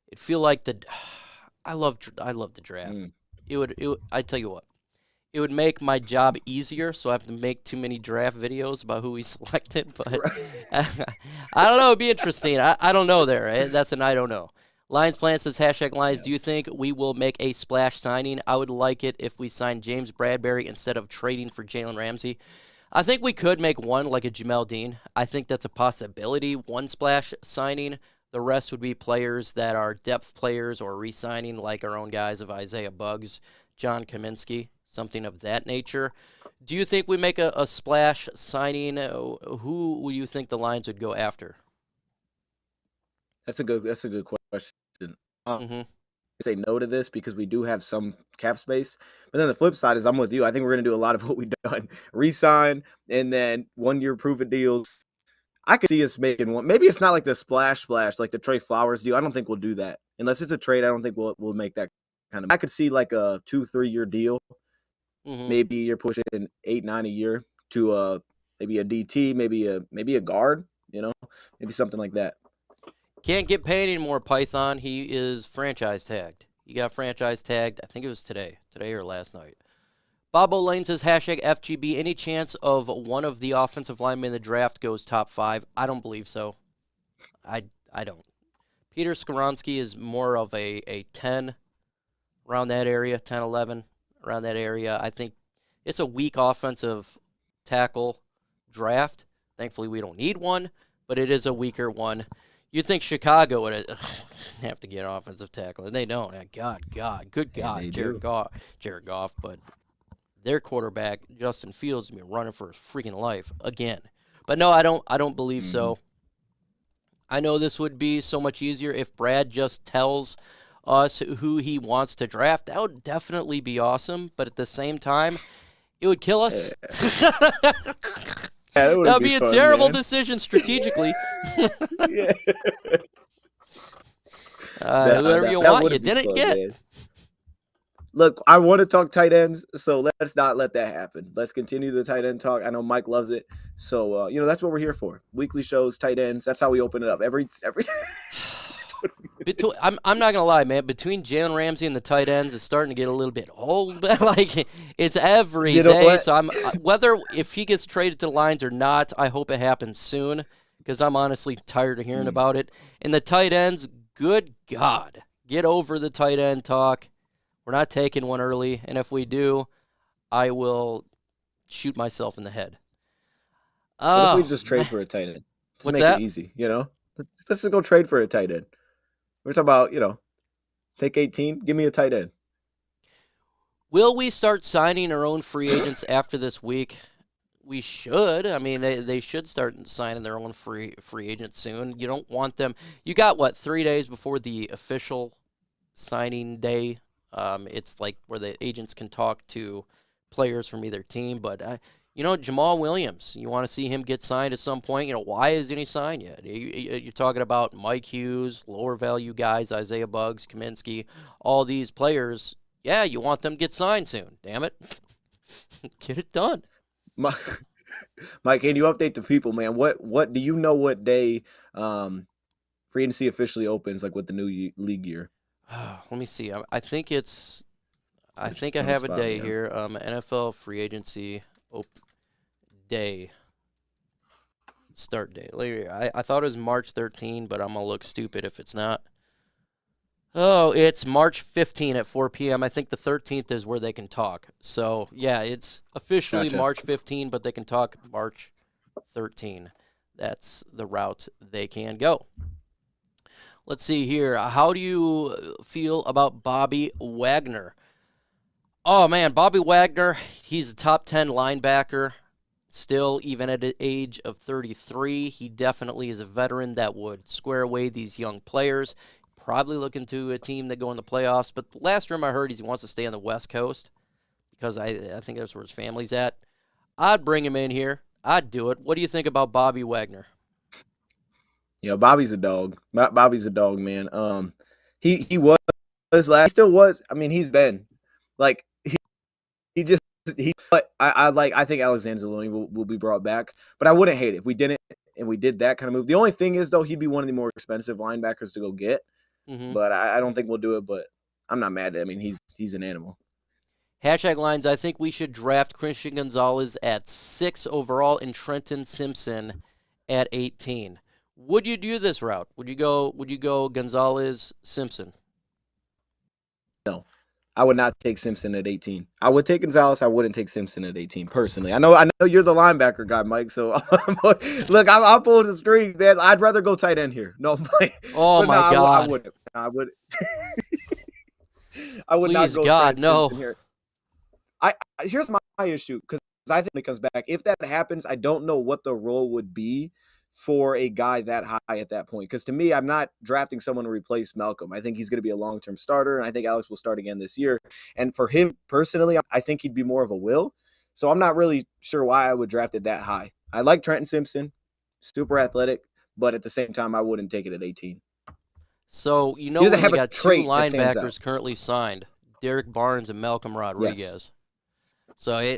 It feel like I love the draft. Mm. I tell you what, it would make my job easier, so I have to make too many draft videos about who we selected. But I don't know. It'd be interesting. I don't know there. That's an I don't know. Lions Plan says hashtag Lions. Yeah. Do you think we will make a splash signing? I would like it if we signed James Bradbury instead of trading for Jalen Ramsey. I think we could make one like a Jamel Dean. I think that's a possibility. One splash signing. The rest would be players that are depth players or re-signing like our own guys of Isaiah Buggs, John Kaminsky, something of that nature. Do you think we make a splash signing? Who will you think the Lions would go after? That's a good question. Hmm. Say no to this because we do have some cap space. But then the flip side is I'm with you. I think we're going to do a lot of what we've done. Resign and then 1 year prove it deals. I could see us making one. Maybe it's not like the splash like the Trey Flowers deal. I don't think we'll do that. Unless it's a trade, I don't think we'll make that kind of. I could see like a 2-3 year deal. Hmm. Maybe you're pushing 8-9 a year to maybe a DT, maybe a guard, maybe something like that. Can't get paid anymore, Python. He is franchise tagged. He got franchise tagged. I think it was today or last night. Bobo Lane says hashtag FGB. Any chance of one of the offensive linemen in the draft goes top 5? I don't believe so. I don't. Peter Skoronsky is more of a 10 around that area, 10, 11 around that area. I think it's a weak offensive tackle draft. Thankfully, we don't need one, but it is a weaker one. You'd think Chicago would have to get an offensive tackle, and they don't. Good And God, they Jared do. Goff, but their quarterback Justin Fields is gonna be running for his freaking life again. But no, I don't believe Hmm. so. I know this would be so much easier if Brad just tells us who he wants to draft. That would definitely be awesome, but at the same time, it would kill Yeah, us. that That would would be be a fun, terrible man. decision strategically. Yeah, Whoever you that want, you would be didn't fun, get. man. Look, I want to talk tight ends, so let's not let that happen. Let's continue the tight end talk. I know Mike loves it, so that's what we're here for. Weekly shows, tight ends. That's how we open it up. Every. I'm not gonna lie, man. Between Jalen Ramsey and the tight ends, it's starting to get a little bit old. Like it's every You know day. what? So I'm whether if he gets traded to the Lions or not, I hope it happens soon because I'm honestly tired of hearing Mm. about it. And the tight ends, good God, get over the tight end talk. We're not taking one early, and if we do, I will shoot myself in the head. What if we Oh just man, trade for a tight end? Just what's make it that? easy, Let's just go trade for a tight end. We're talking about, take 18, give me a tight end. Will we start signing our own free agents after this week? We should. I mean, they should start signing their own free agents soon. You don't want them. You got what 3 days before the official signing day. It's like where the agents can talk to players from either team. But Jamal Williams, you want to see him get signed at some point. Why isn't he signed yet? You're talking about Mike Hughes, lower value guys, Isaiah Buggs, Kaminsky, all these players. Yeah, you want them to get signed soon. Damn it. Get it done. Mike, can you update the people, man? What do you know what day free agency officially opens, like with the new league year? Let me see. I think it's – I think I have a day here. NFL free agency day. Start date. I thought it was March 13, but I'm going to look stupid if it's not. Oh, it's March 15 at 4 p.m. I think the 13th is where they can talk. So, yeah, it's officially March 15, but they can talk March 13. That's the route they can go. Let's see here. How do you feel about Bobby Wagner? Oh, man, Bobby Wagner, he's a top 10 linebacker. Still, even at the age of 33, he definitely is a veteran that would square away these young players. Probably looking to a team that go in the playoffs. But the last rumor I heard is he wants to stay on the West Coast because I think that's where his family's at. I'd bring him in here. I'd do it. What do you think about Bobby Wagner? Yeah, Bobby's a dog. Bobby's a dog, man. He was last. He still was. I mean, he's been like But I think Alexander Zaloni will be brought back. But I wouldn't hate it if we didn't and we did that kind of move. The only thing is though, he'd be one of the more expensive linebackers to go get. Mm-hmm. But I don't think we'll do it. But I'm not mad at it. I mean, he's an animal. Hashtag lines, I think we should draft Christian Gonzalez at 6 overall and Trenton Simpson at 18. Would you do this route? Would you go Gonzalez Simpson? No. I would not take Simpson at 18. I would take Gonzalez. I wouldn't take Simpson at 18 personally. I know you're the linebacker guy, Mike. So look, I'm pulling some strings, man. I'd rather go tight end here. No, oh my God, I wouldn't. I would. I would Please, not go. God, no. Here. Here's my issue because I think when it comes back, if that happens, I don't know what the role would be for a guy that high at that point. Because to me, I'm not drafting someone to replace Malcolm. I think he's going to be a long-term starter, and I think Alex will start again this year. And for him personally, I think he'd be more of a will. So I'm not really sure why I would draft it that high. I like Trenton Simpson, super athletic, but at the same time, I wouldn't take it at 18. So, we got two linebackers currently signed, Derek Barnes and Malcolm Rodriguez. Yes. So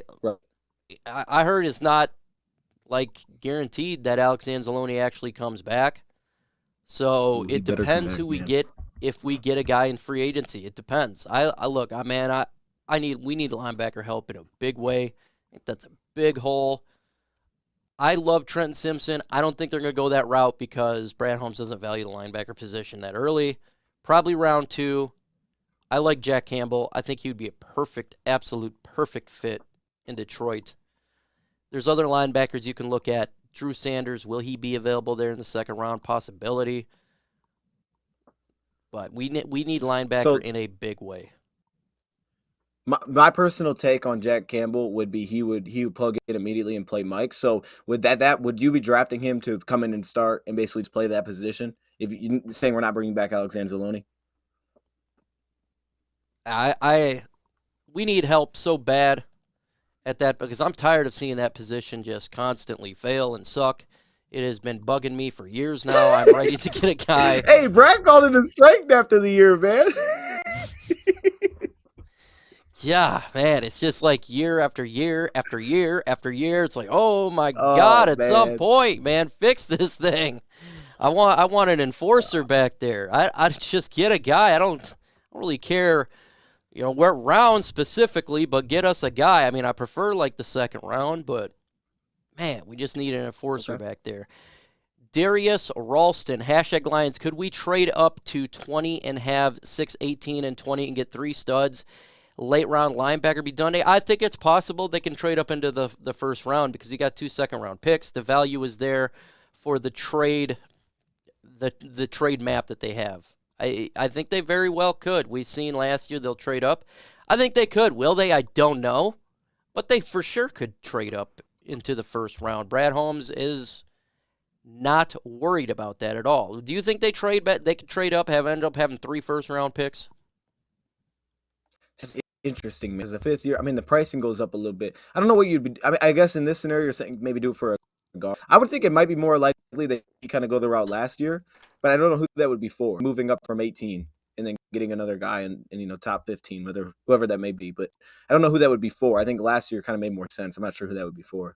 I heard it's not guaranteed that Alex Anzalone actually comes back. So it depends who we get if we get a guy in free agency. It depends. We need linebacker help in a big way. I think that's a big hole. I love Trenton Simpson. I don't think they're going to go that route because Brad Holmes doesn't value the linebacker position that early. Probably round 2. I like Jack Campbell. I think he would be a absolute perfect fit in Detroit. There's other linebackers you can look at. Drew Sanders, will he be available there in the second round? Possibility. But we need linebacker in a big way. My personal take on Jack Campbell would be he would plug in immediately and play Mike. So would would you be drafting him to come in and start and basically play that position? If you're saying we're not bringing back Alexander Zaloni? We need help so bad at that because I'm tired of seeing that position just constantly fail and suck. It has been bugging me for years now. I'm ready to get a guy. Hey, Brad called it a strength after the year, man. Yeah, man, it's just like year after year after year after year. It's like, oh my God, at some point, man, fix this thing. I want an enforcer back there. I just get a guy. I don't really care, what round specifically, but get us a guy. I mean, I prefer the second round, but man, we just need an enforcer back there. Darius Ralston, hashtag Lions. Could we trade up to 20 and have 6, 18, and 20 and get 3 studs? Late round linebacker be done. I think it's possible they can trade up into the first round because you got 2 second-round picks. The value is there for the trade, the trade map that they have. I think they very well could. We've seen last year they'll trade up. I think they could. Will they? I don't know. But they for sure could trade up into the first round. Brad Holmes is not worried about that at all. Do you think they could trade up, end up having 3 first-round picks? interesting because the 5th year, I mean, the pricing goes up a little bit. I don't know what you'd be. I mean, I guess in this scenario, you're saying maybe do it for a guard. I would think it might be more likely that you kind of go the route last year, but I don't know who that would be for. Moving up from 18 and then getting another guy in top 15, whoever that may be. But I don't know who that would be for. I think last year kind of made more sense. I'm not sure who that would be for.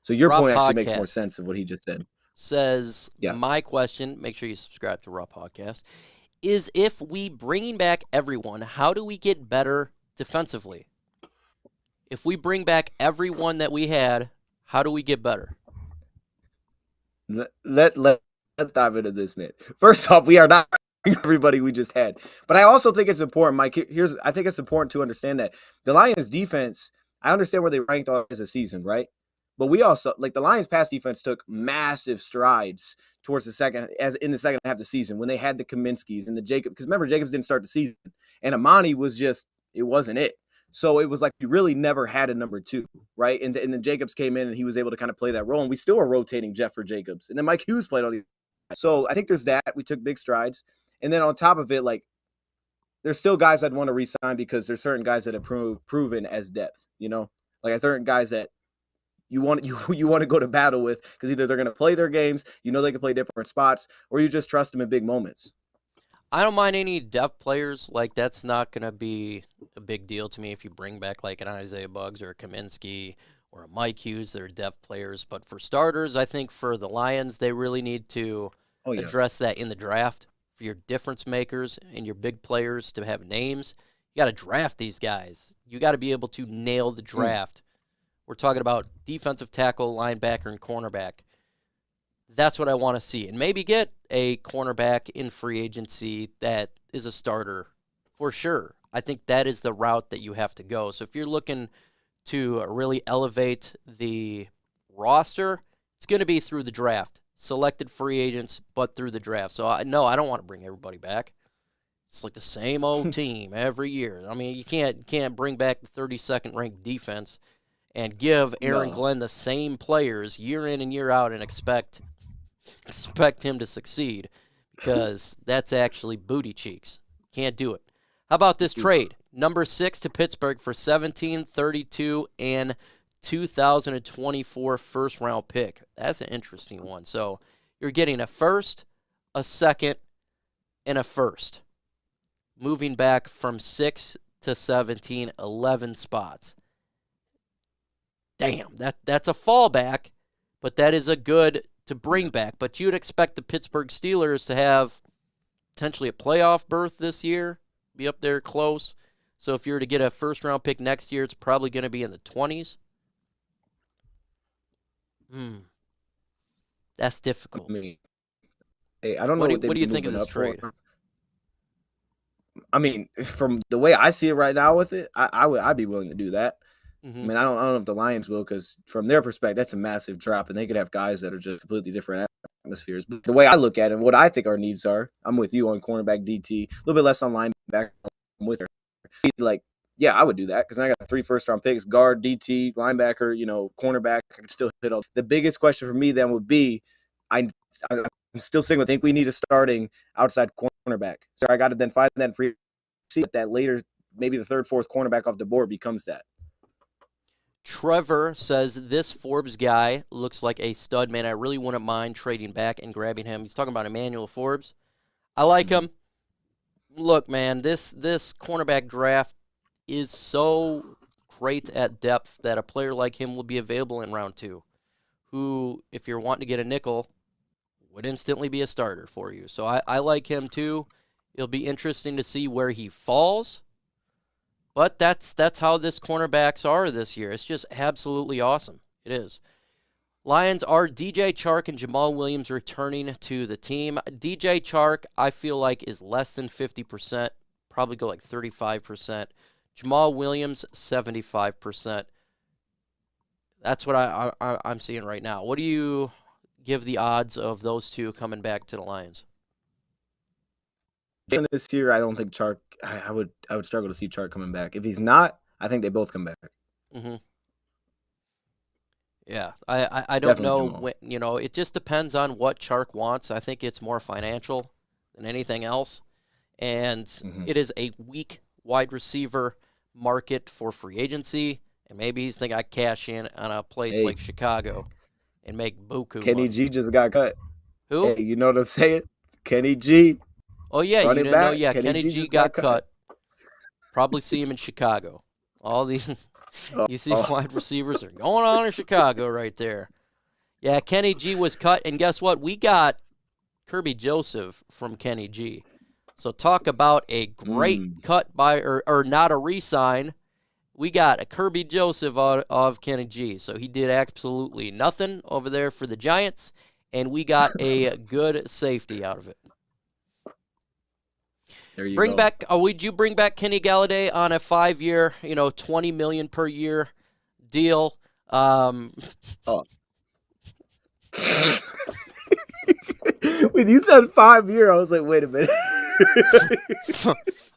So your Raw point actually makes more Podcast sense of what he just said. says, Yeah. my question, make sure you subscribe to Raw Podcast, is if we bringing back everyone, how do we get better defensively? If we bring back everyone that we had, how do we get better? Let's dive into this, man. First off, we are not everybody we just had, but I also think it's important, Mike. I think it's important to understand that the Lions defense. I understand where they ranked all as a season, right? But we also the Lions pass defense took massive strides towards the second half of the season when they had the Kaminsky's and the Jacob. Because remember, Jacobs didn't start the season, and Amani wasn't it. So it was like we really never had a number 2, right? And then Jacobs came in and he was able to kind of play that role. And we still are rotating Jeff for Jacobs. And then Mike Hughes played all these. So I think there's that. We took big strides. And then on top of it, there's still guys I'd want to re-sign because there's certain guys that have proven as depth, Like certain guys that you want to go to battle with because either they're going to play their games, they can play different spots, or you just trust them in big moments. I don't mind any depth players. That's not going to be a big deal to me if you bring back an Isaiah Buggs or a Kaminsky or a Mike Hughes. They're depth players. But for starters, I think for the Lions, they really need to address that in the draft. For your difference makers and your big players to have names, you got to draft these guys. You got to be able to nail the draft. We're talking about defensive tackle, linebacker, and cornerback. That's what I want to see. And maybe get a cornerback in free agency that is a starter for sure. I think that is the route that you have to go. So if you're looking to really elevate the roster, it's going to be through the draft. Selected free agents, but through the draft. So, I don't want to bring everybody back. It's like the same old team every year. I mean, you can't bring back the 32nd ranked defense and give Aaron Glenn the same players year in and year out and expect him to succeed, because that's actually booty cheeks. Can't do it. How about this trade? Number 6 to Pittsburgh for 17, 32, and 2024 first-round pick. That's an interesting one. So you're getting a first, a second, and a first. Moving back from 6 to 17, 11 spots. Damn, that's a fallback, but that is a good to bring back. But you'd expect the Pittsburgh Steelers to have potentially a playoff berth this year, be up there close. So if you were to get a first-round pick next year, it's probably going to be in the 20s. That's difficult. I don't know what do you think of this trade? I mean, from the way I see it right now with it, I'd be willing to do that. Mm-hmm. I mean, I don't know if the Lions will, because from their perspective, that's a massive drop, and they could have guys that are just completely different atmospheres. But the way I look at it and what I think our needs are, I'm with you on cornerback, DT, a little bit less on linebacker. I'm with her. Yeah, I would do that because I got 3 first-round picks, guard, DT, linebacker, cornerback. I could still hit all. The biggest question for me then would be, I'm still sticking with, I think we need a starting outside cornerback. So I got to then find that free. See that later, maybe the 3rd, 4th cornerback off the board becomes that. Trevor says this Forbes guy looks like a stud, man. I really wouldn't mind trading back and grabbing him. He's talking about Emmanuel Forbes. I like him. Look, man, this cornerback draft is so great at depth that a player like him will be available in round 2, who, if you're wanting to get a nickel, would instantly be a starter for you. So I like him too. It'll be interesting to see where he falls. But that's how this cornerbacks are this year. It's just absolutely awesome. It is. Lions are DJ Chark and Jamal Williams returning to the team. DJ Chark, I feel like, is less than 50%. Probably go 35%. Jamal Williams, 75%. That's what I'm seeing right now. What do you give the odds of those two coming back to the Lions? This year, I don't think Chark. I would struggle to see Chark coming back. If he's not, I think they both come back. Mm-hmm. Yeah, I don't know when, it just depends on what Chark wants. I think it's more financial than anything else, and it is a weak wide receiver market for free agency, and maybe he's thinking I cash in on a place like Chicago and make buku Kenny money. G just got cut. Who? Hey, you know what I'm saying? Kenny G. Oh, yeah, you Running didn't know? back, Yeah, Kenny Kenny G G just got got cut. Probably see him in Chicago. All these you see wide receivers are going on in Chicago right there. Yeah, Kenny G was cut, and guess what? We got Kirby Joseph from Kenny G. So talk about a great cut by or not a re-sign. We got a Kirby Joseph out of Kenny G. So he did absolutely nothing over there for the Giants, and we got a good safety out of it. There you go. Would you bring back Kenny Galladay on a 5-year, $20 million per year deal? When you said 5-year, I was like, wait a minute.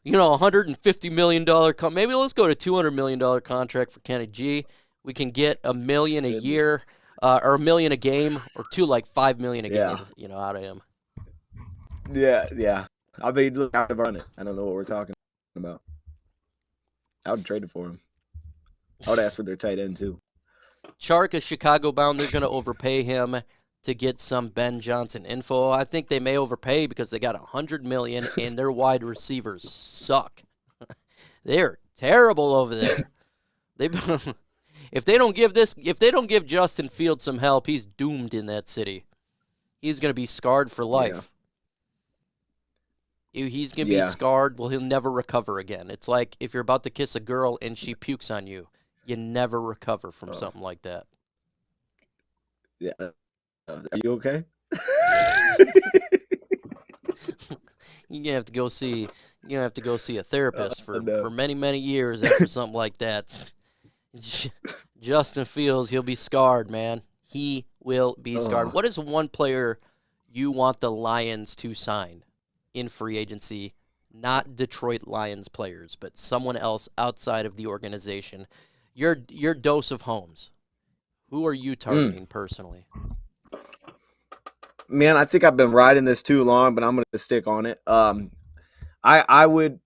$150 million. Maybe let's go to $200 million contract for Kenny G. We can get $1 million a year, or $1 million a game, or $5 million a game, out of him. Yeah. I mean, look, I've run it. I don't know what we're talking about. I would trade it for him. I would ask for their tight end too. Chark is Chicago bound. They're going to overpay him to get some Ben Johnson info. I think they may overpay because they got $100 million and their wide receivers suck. They're terrible over there. If they don't give Justin Fields some help, he's doomed in that city. He's going to be scarred for life. Yeah. He's going to be scarred. Well, he'll never recover again. It's like if you're about to kiss a girl and she pukes on you, you never recover from something like that. Yeah. Are you okay? You're gonna have to go see a therapist for many, many years after something like that. Justin Fields, he'll be scarred, man. He will be scarred. What is one player you want the Lions to sign in free agency? Not Detroit Lions players, but someone else outside of the organization. Your dose of Holmes. Who are you targeting personally? Man, I think I've been riding this too long, but I'm going to stick on it. I would,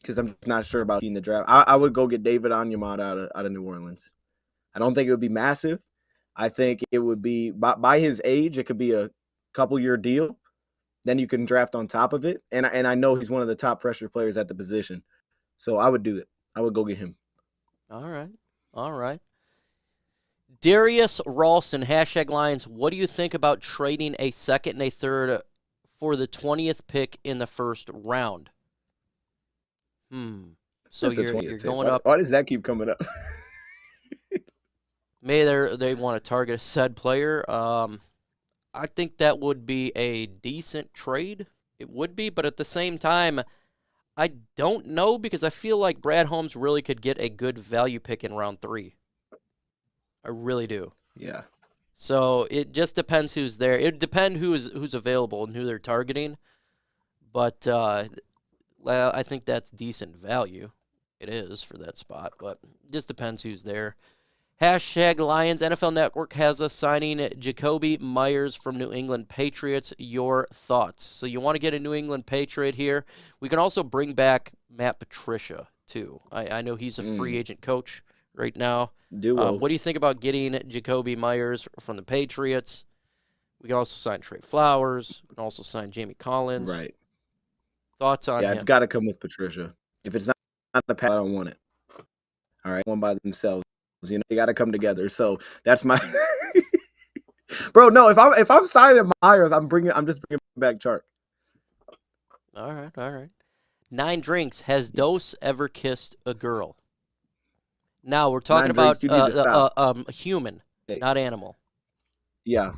because I'm not sure about the draft. I would go get David Onyemata out of New Orleans. I don't think it would be massive. I think it would be by his age. It could be a couple-year deal. Then you can draft on top of it, and I know he's one of the top pressure players at the position, so I would do it. I would go get him. All right. Darius Ralston, #Lions. What do you think about trading a second and a third for the 20th pick in the first round? So you're going up. Why does that keep coming up? Maybe they want to target a said player. I think that would be a decent trade. It would be, but at the same time, I don't know because I feel like Brad Holmes really could get a good value pick in round 3. I really do. Yeah. So it just depends who's there. It depends who's available and who they're targeting. But I think that's decent value. It is for that spot, but it just depends who's there. #Lions. NFL Network has us signing Jacoby Myers from New England Patriots. Your thoughts? So you want to get a New England Patriot here. We can also bring back Matt Patricia, too. I know he's a free agent coach right now. What do you think about getting Jacoby Myers from the Patriots? We can also sign Trey Flowers. We can also sign Jamie Collins. Right. Thoughts on him? Yeah, it's got to come with Patricia. If it's not a pass, I don't want it. All right, one by themselves. They got to come together. So that's my bro. No, if I'm signing Myers, I'm just bringing back Chark. All right. 9 Drinks. Has Dose ever kissed a girl? Now we're talking about a human, not animal. Yeah.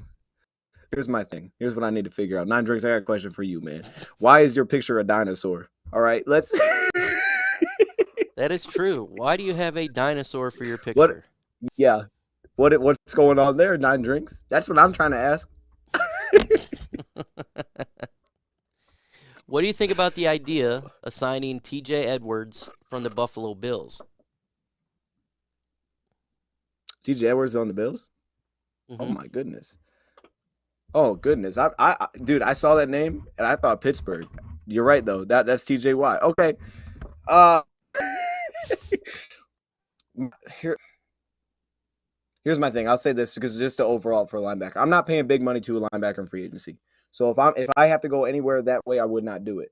Here's my thing. Here's what I need to figure out. 9 Drinks, I got a question for you, man. Why is your picture a dinosaur? All right, let's. That is true. Why do you have a dinosaur for your picture? What's going on there, 9 Drinks? That's what I'm trying to ask. What do you think about the idea of signing TJ Edwards from the Buffalo Bills? TJ Edwards on the Bills? Mm-hmm. Oh my goodness. Dude, I saw that name and I thought Pittsburgh. You're right though. That's TJ Watt. Okay. Here's my thing. I'll say this because just to overall for a linebacker, I'm not paying big money to a linebacker in free agency. So if I have to go anywhere that way, I would not do it.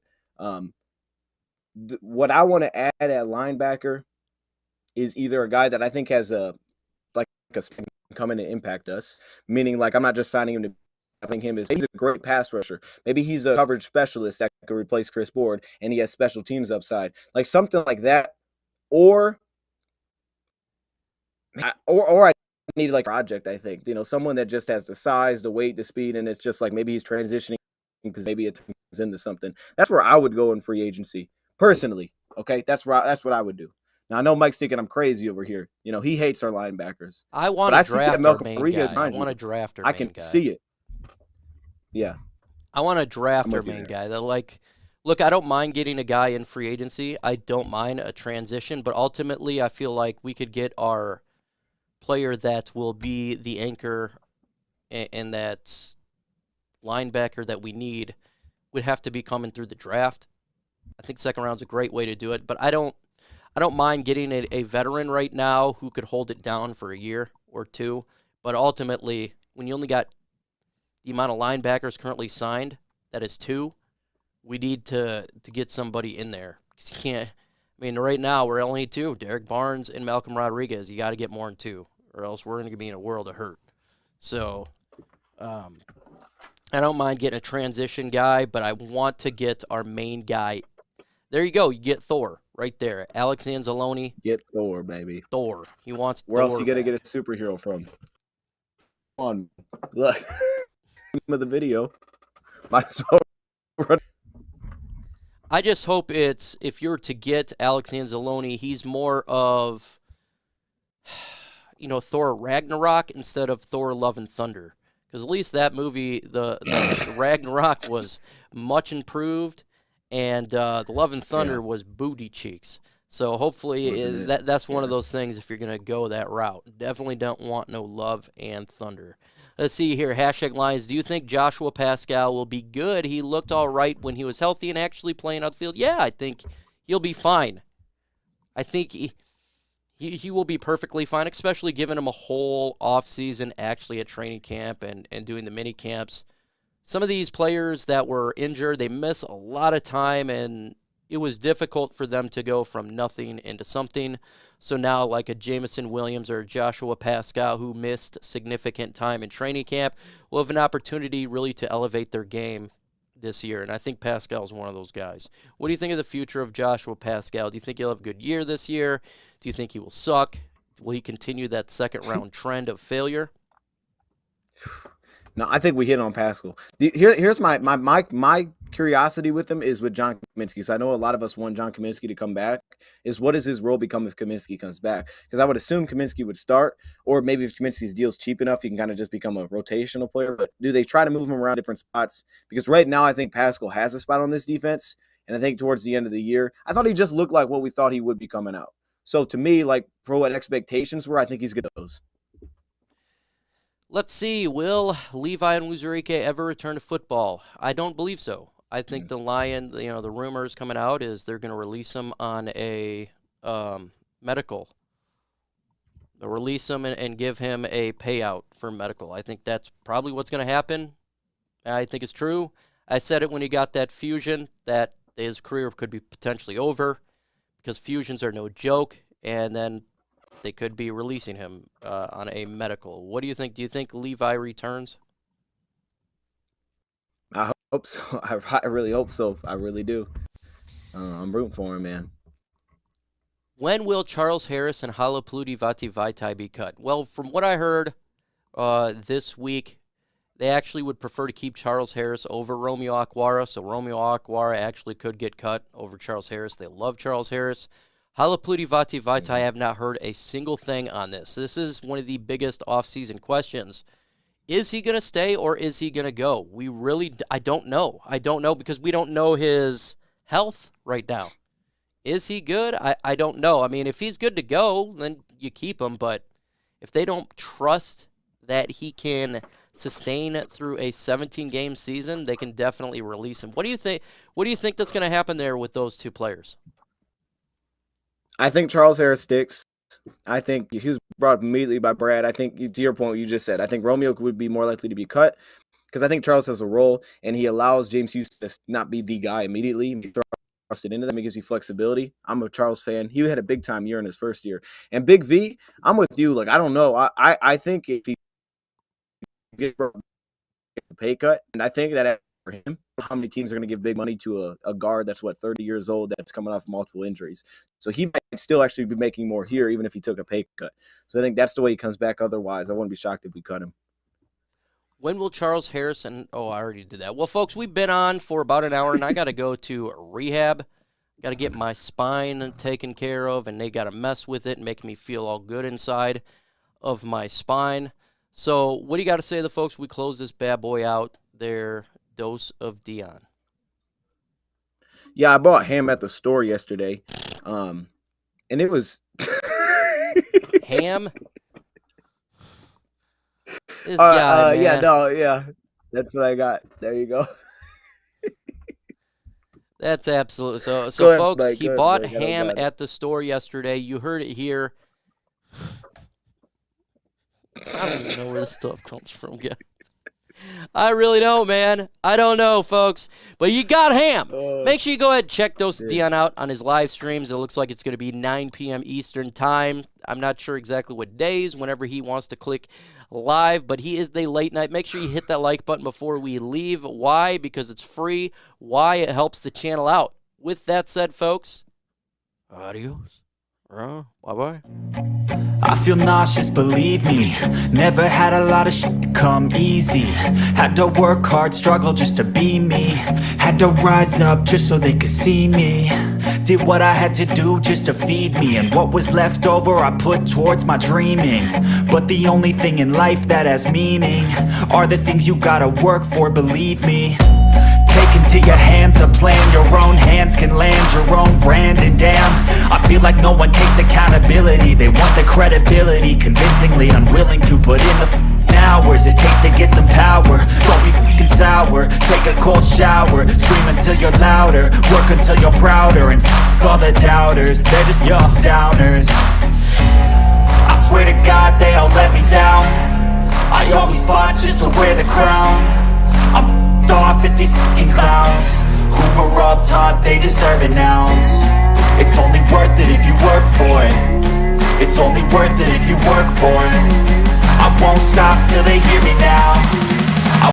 What I want to add at linebacker is either a guy that I think has a come in and impact us, meaning like I'm not just signing him to having him as he's a great pass rusher. Maybe he's a coverage specialist that could replace Chris Board and he has special teams upside, like something like that, or I need like a project. I think someone that just has the size, the weight, the speed, and it's just like maybe he's transitioning because maybe it turns into something. That's where I would go in free agency personally. Okay, that's what I would do. Now I know Mike's thinking I'm crazy over here. He hates our linebackers. I want to draft our main guy. I want to draft our main guy. I can see it. Yeah, I want to draft our main guy. That look, I don't mind getting a guy in free agency. I don't mind a transition, but ultimately I feel like we could get our player that will be the anchor and that linebacker that we need would have to be coming through the draft. I think second round's a great way to do it, but I don't mind getting a veteran right now who could hold it down for a year or two. But ultimately, when you only got the amount of linebackers currently signed, that is 2, we need to get somebody in there. You can't. I mean, right now we're only 2, Derek Barnes and Malcolm Rodriguez. You got to get more than 2, or else we're going to be in a world of hurt. So, I don't mind getting a transition guy, but I want to get our main guy. There you go. You get Thor right there. Alex Anzalone. Get Thor, baby. Thor. He wants Where Thor else are you going to back. get a superhero from? Come on. Look. Of the video. Might as well run. I just hope if you're to get Alex Anzalone, he's more of, Thor Ragnarok instead of Thor Love and Thunder. Because at least that movie, the Ragnarok was much improved, and the Love and Thunder was booty cheeks. So hopefully that's one of those things if you're going to go that route. Definitely don't want no Love and Thunder. Let's see here. #Lions. Do you think Joshua Pascal will be good? He looked all right when he was healthy and actually playing out the field. Yeah, I think he'll be fine. I think he will be perfectly fine, especially giving him a whole offseason actually at training camp and doing the mini camps. Some of these players that were injured, they miss a lot of time, and it was difficult for them to go from nothing into something. So now like a Jameson Williams or Joshua Pascal who missed significant time in training camp will have an opportunity really to elevate their game this year. And I think Pascal is one of those guys. What do you think of the future of Joshua Pascal? Do you think he'll have a good year this year? Do you think he will suck? Will he continue that second-round trend of failure? No, I think we hit on Pascal. Here's my curiosity with him is with John Kaminsky. So I know a lot of us want John Kaminsky to come back. Is what does his role become if Kaminsky comes back? Because I would assume Kaminsky would start, or maybe if Kaminsky's deal's cheap enough, he can kind of just become a rotational player. But do they try to move him around different spots? Because right now I think Pascal has a spot on this defense, and I think towards the end of the year, I thought he just looked like what we thought he would be coming out. So to me, like for what expectations were, I think he's good at those. Let's see. Will Levi and Wuzurike ever return to football? I don't believe so. I think the Lion, the rumors coming out is they're going to release him on a medical. They'll release him and give him a payout for medical. I think that's probably what's going to happen. I think it's true. I said it when he got that fusion, that his career could be potentially over because fusions are no joke, and then they could be releasing him on a medical. What do you think? Do you think Levi returns? I hope so. I really hope so. I really do. I'm rooting for him, man. When will Charles Harris and Halapoulivaati Vaitai be cut? Well, from what I heard this week, they actually would prefer to keep Charles Harris over Romeo Okwara, so Romeo Okwara actually could get cut over Charles Harris. They love Charles Harris. Halapoulivaati Vaitai, I have not heard a single thing on this. This is one of the biggest offseason questions. Is he going to stay or is he going to go? I don't know. I don't know because we don't know his health right now. Is he good? I don't know. I mean, if he's good to go, then you keep him. But if they don't trust that he can sustain through a 17-game season, they can definitely release him. What do you think? What do you think that's going to happen there with those two players? I think Charles Harris sticks. I think he was brought up immediately by Brad. I think, to your point, what you just said, I think Romeo would be more likely to be cut because I think Charles has a role and he allows James Houston to not be the guy immediately. He thrusted into them. It gives you flexibility. I'm a Charles fan. He had a big time year in his first year. And Big V, I'm with you. Like, I don't know. I think if he gets a pay cut, and I think that for him, how many teams are going to give big money to a guard that's 30 years old that's coming off multiple injuries. So he might still actually be making more here even if he took a pay cut. So I think that's the way he comes back. Otherwise, I wouldn't be shocked if we cut him. When will Charles Harrison? Oh, I already did that. Well, folks, we've been on for about an hour, and I got to go to rehab. Got to get my spine taken care of, and they got to mess with it and make me feel all good inside of my spine. So what do you got to say to the folks? We close this bad boy out. Their dose of DaRon. Yeah, I bought ham at the store yesterday, and it was ham. This guy, man. Yeah, that's what I got. There you go. That's absolutely so. Go So, ahead, folks, Mike. he Go ahead, bought Mike. ham at the store yesterday. You heard it here. I don't even know where this stuff comes from, guys. I really don't, man. I don't know, folks. But you got ham. Make sure you go ahead and check Dose of DaRon out on his live streams. It looks like it's going to be 9 p.m. Eastern time. I'm not sure exactly what days, whenever he wants to click live, but he is the late night. Make sure you hit that like button before we leave. Why? Because it's free. Why? It helps the channel out. With that said, folks, adios. Bye-bye. I feel nauseous, believe me. Never had a lot of shit come easy. Had to work hard, struggle just to be me. Had to rise up just so they could see me. Did what I had to do just to feed me. And what was left over I put towards my dreaming. But the only thing in life that has meaning are the things you gotta work for, believe me. Take into your hands a plan. Your own hands can land your own brand. And damn, I feel like no one takes accountability. They want the credibility, convincingly unwilling to put in the hours it takes to get some power. Don't be f***ing sour. Take a cold shower. Scream until you're louder. Work until you're prouder. And f*** all the doubters, they're just your downers. I swear to God they all let me down. I always fought just to wear the crown. I'm off at these fucking clowns who were all taught they deserve an ounce. It's only worth it if you work for it. It's only worth it if you work for it. I won't stop till they hear me now.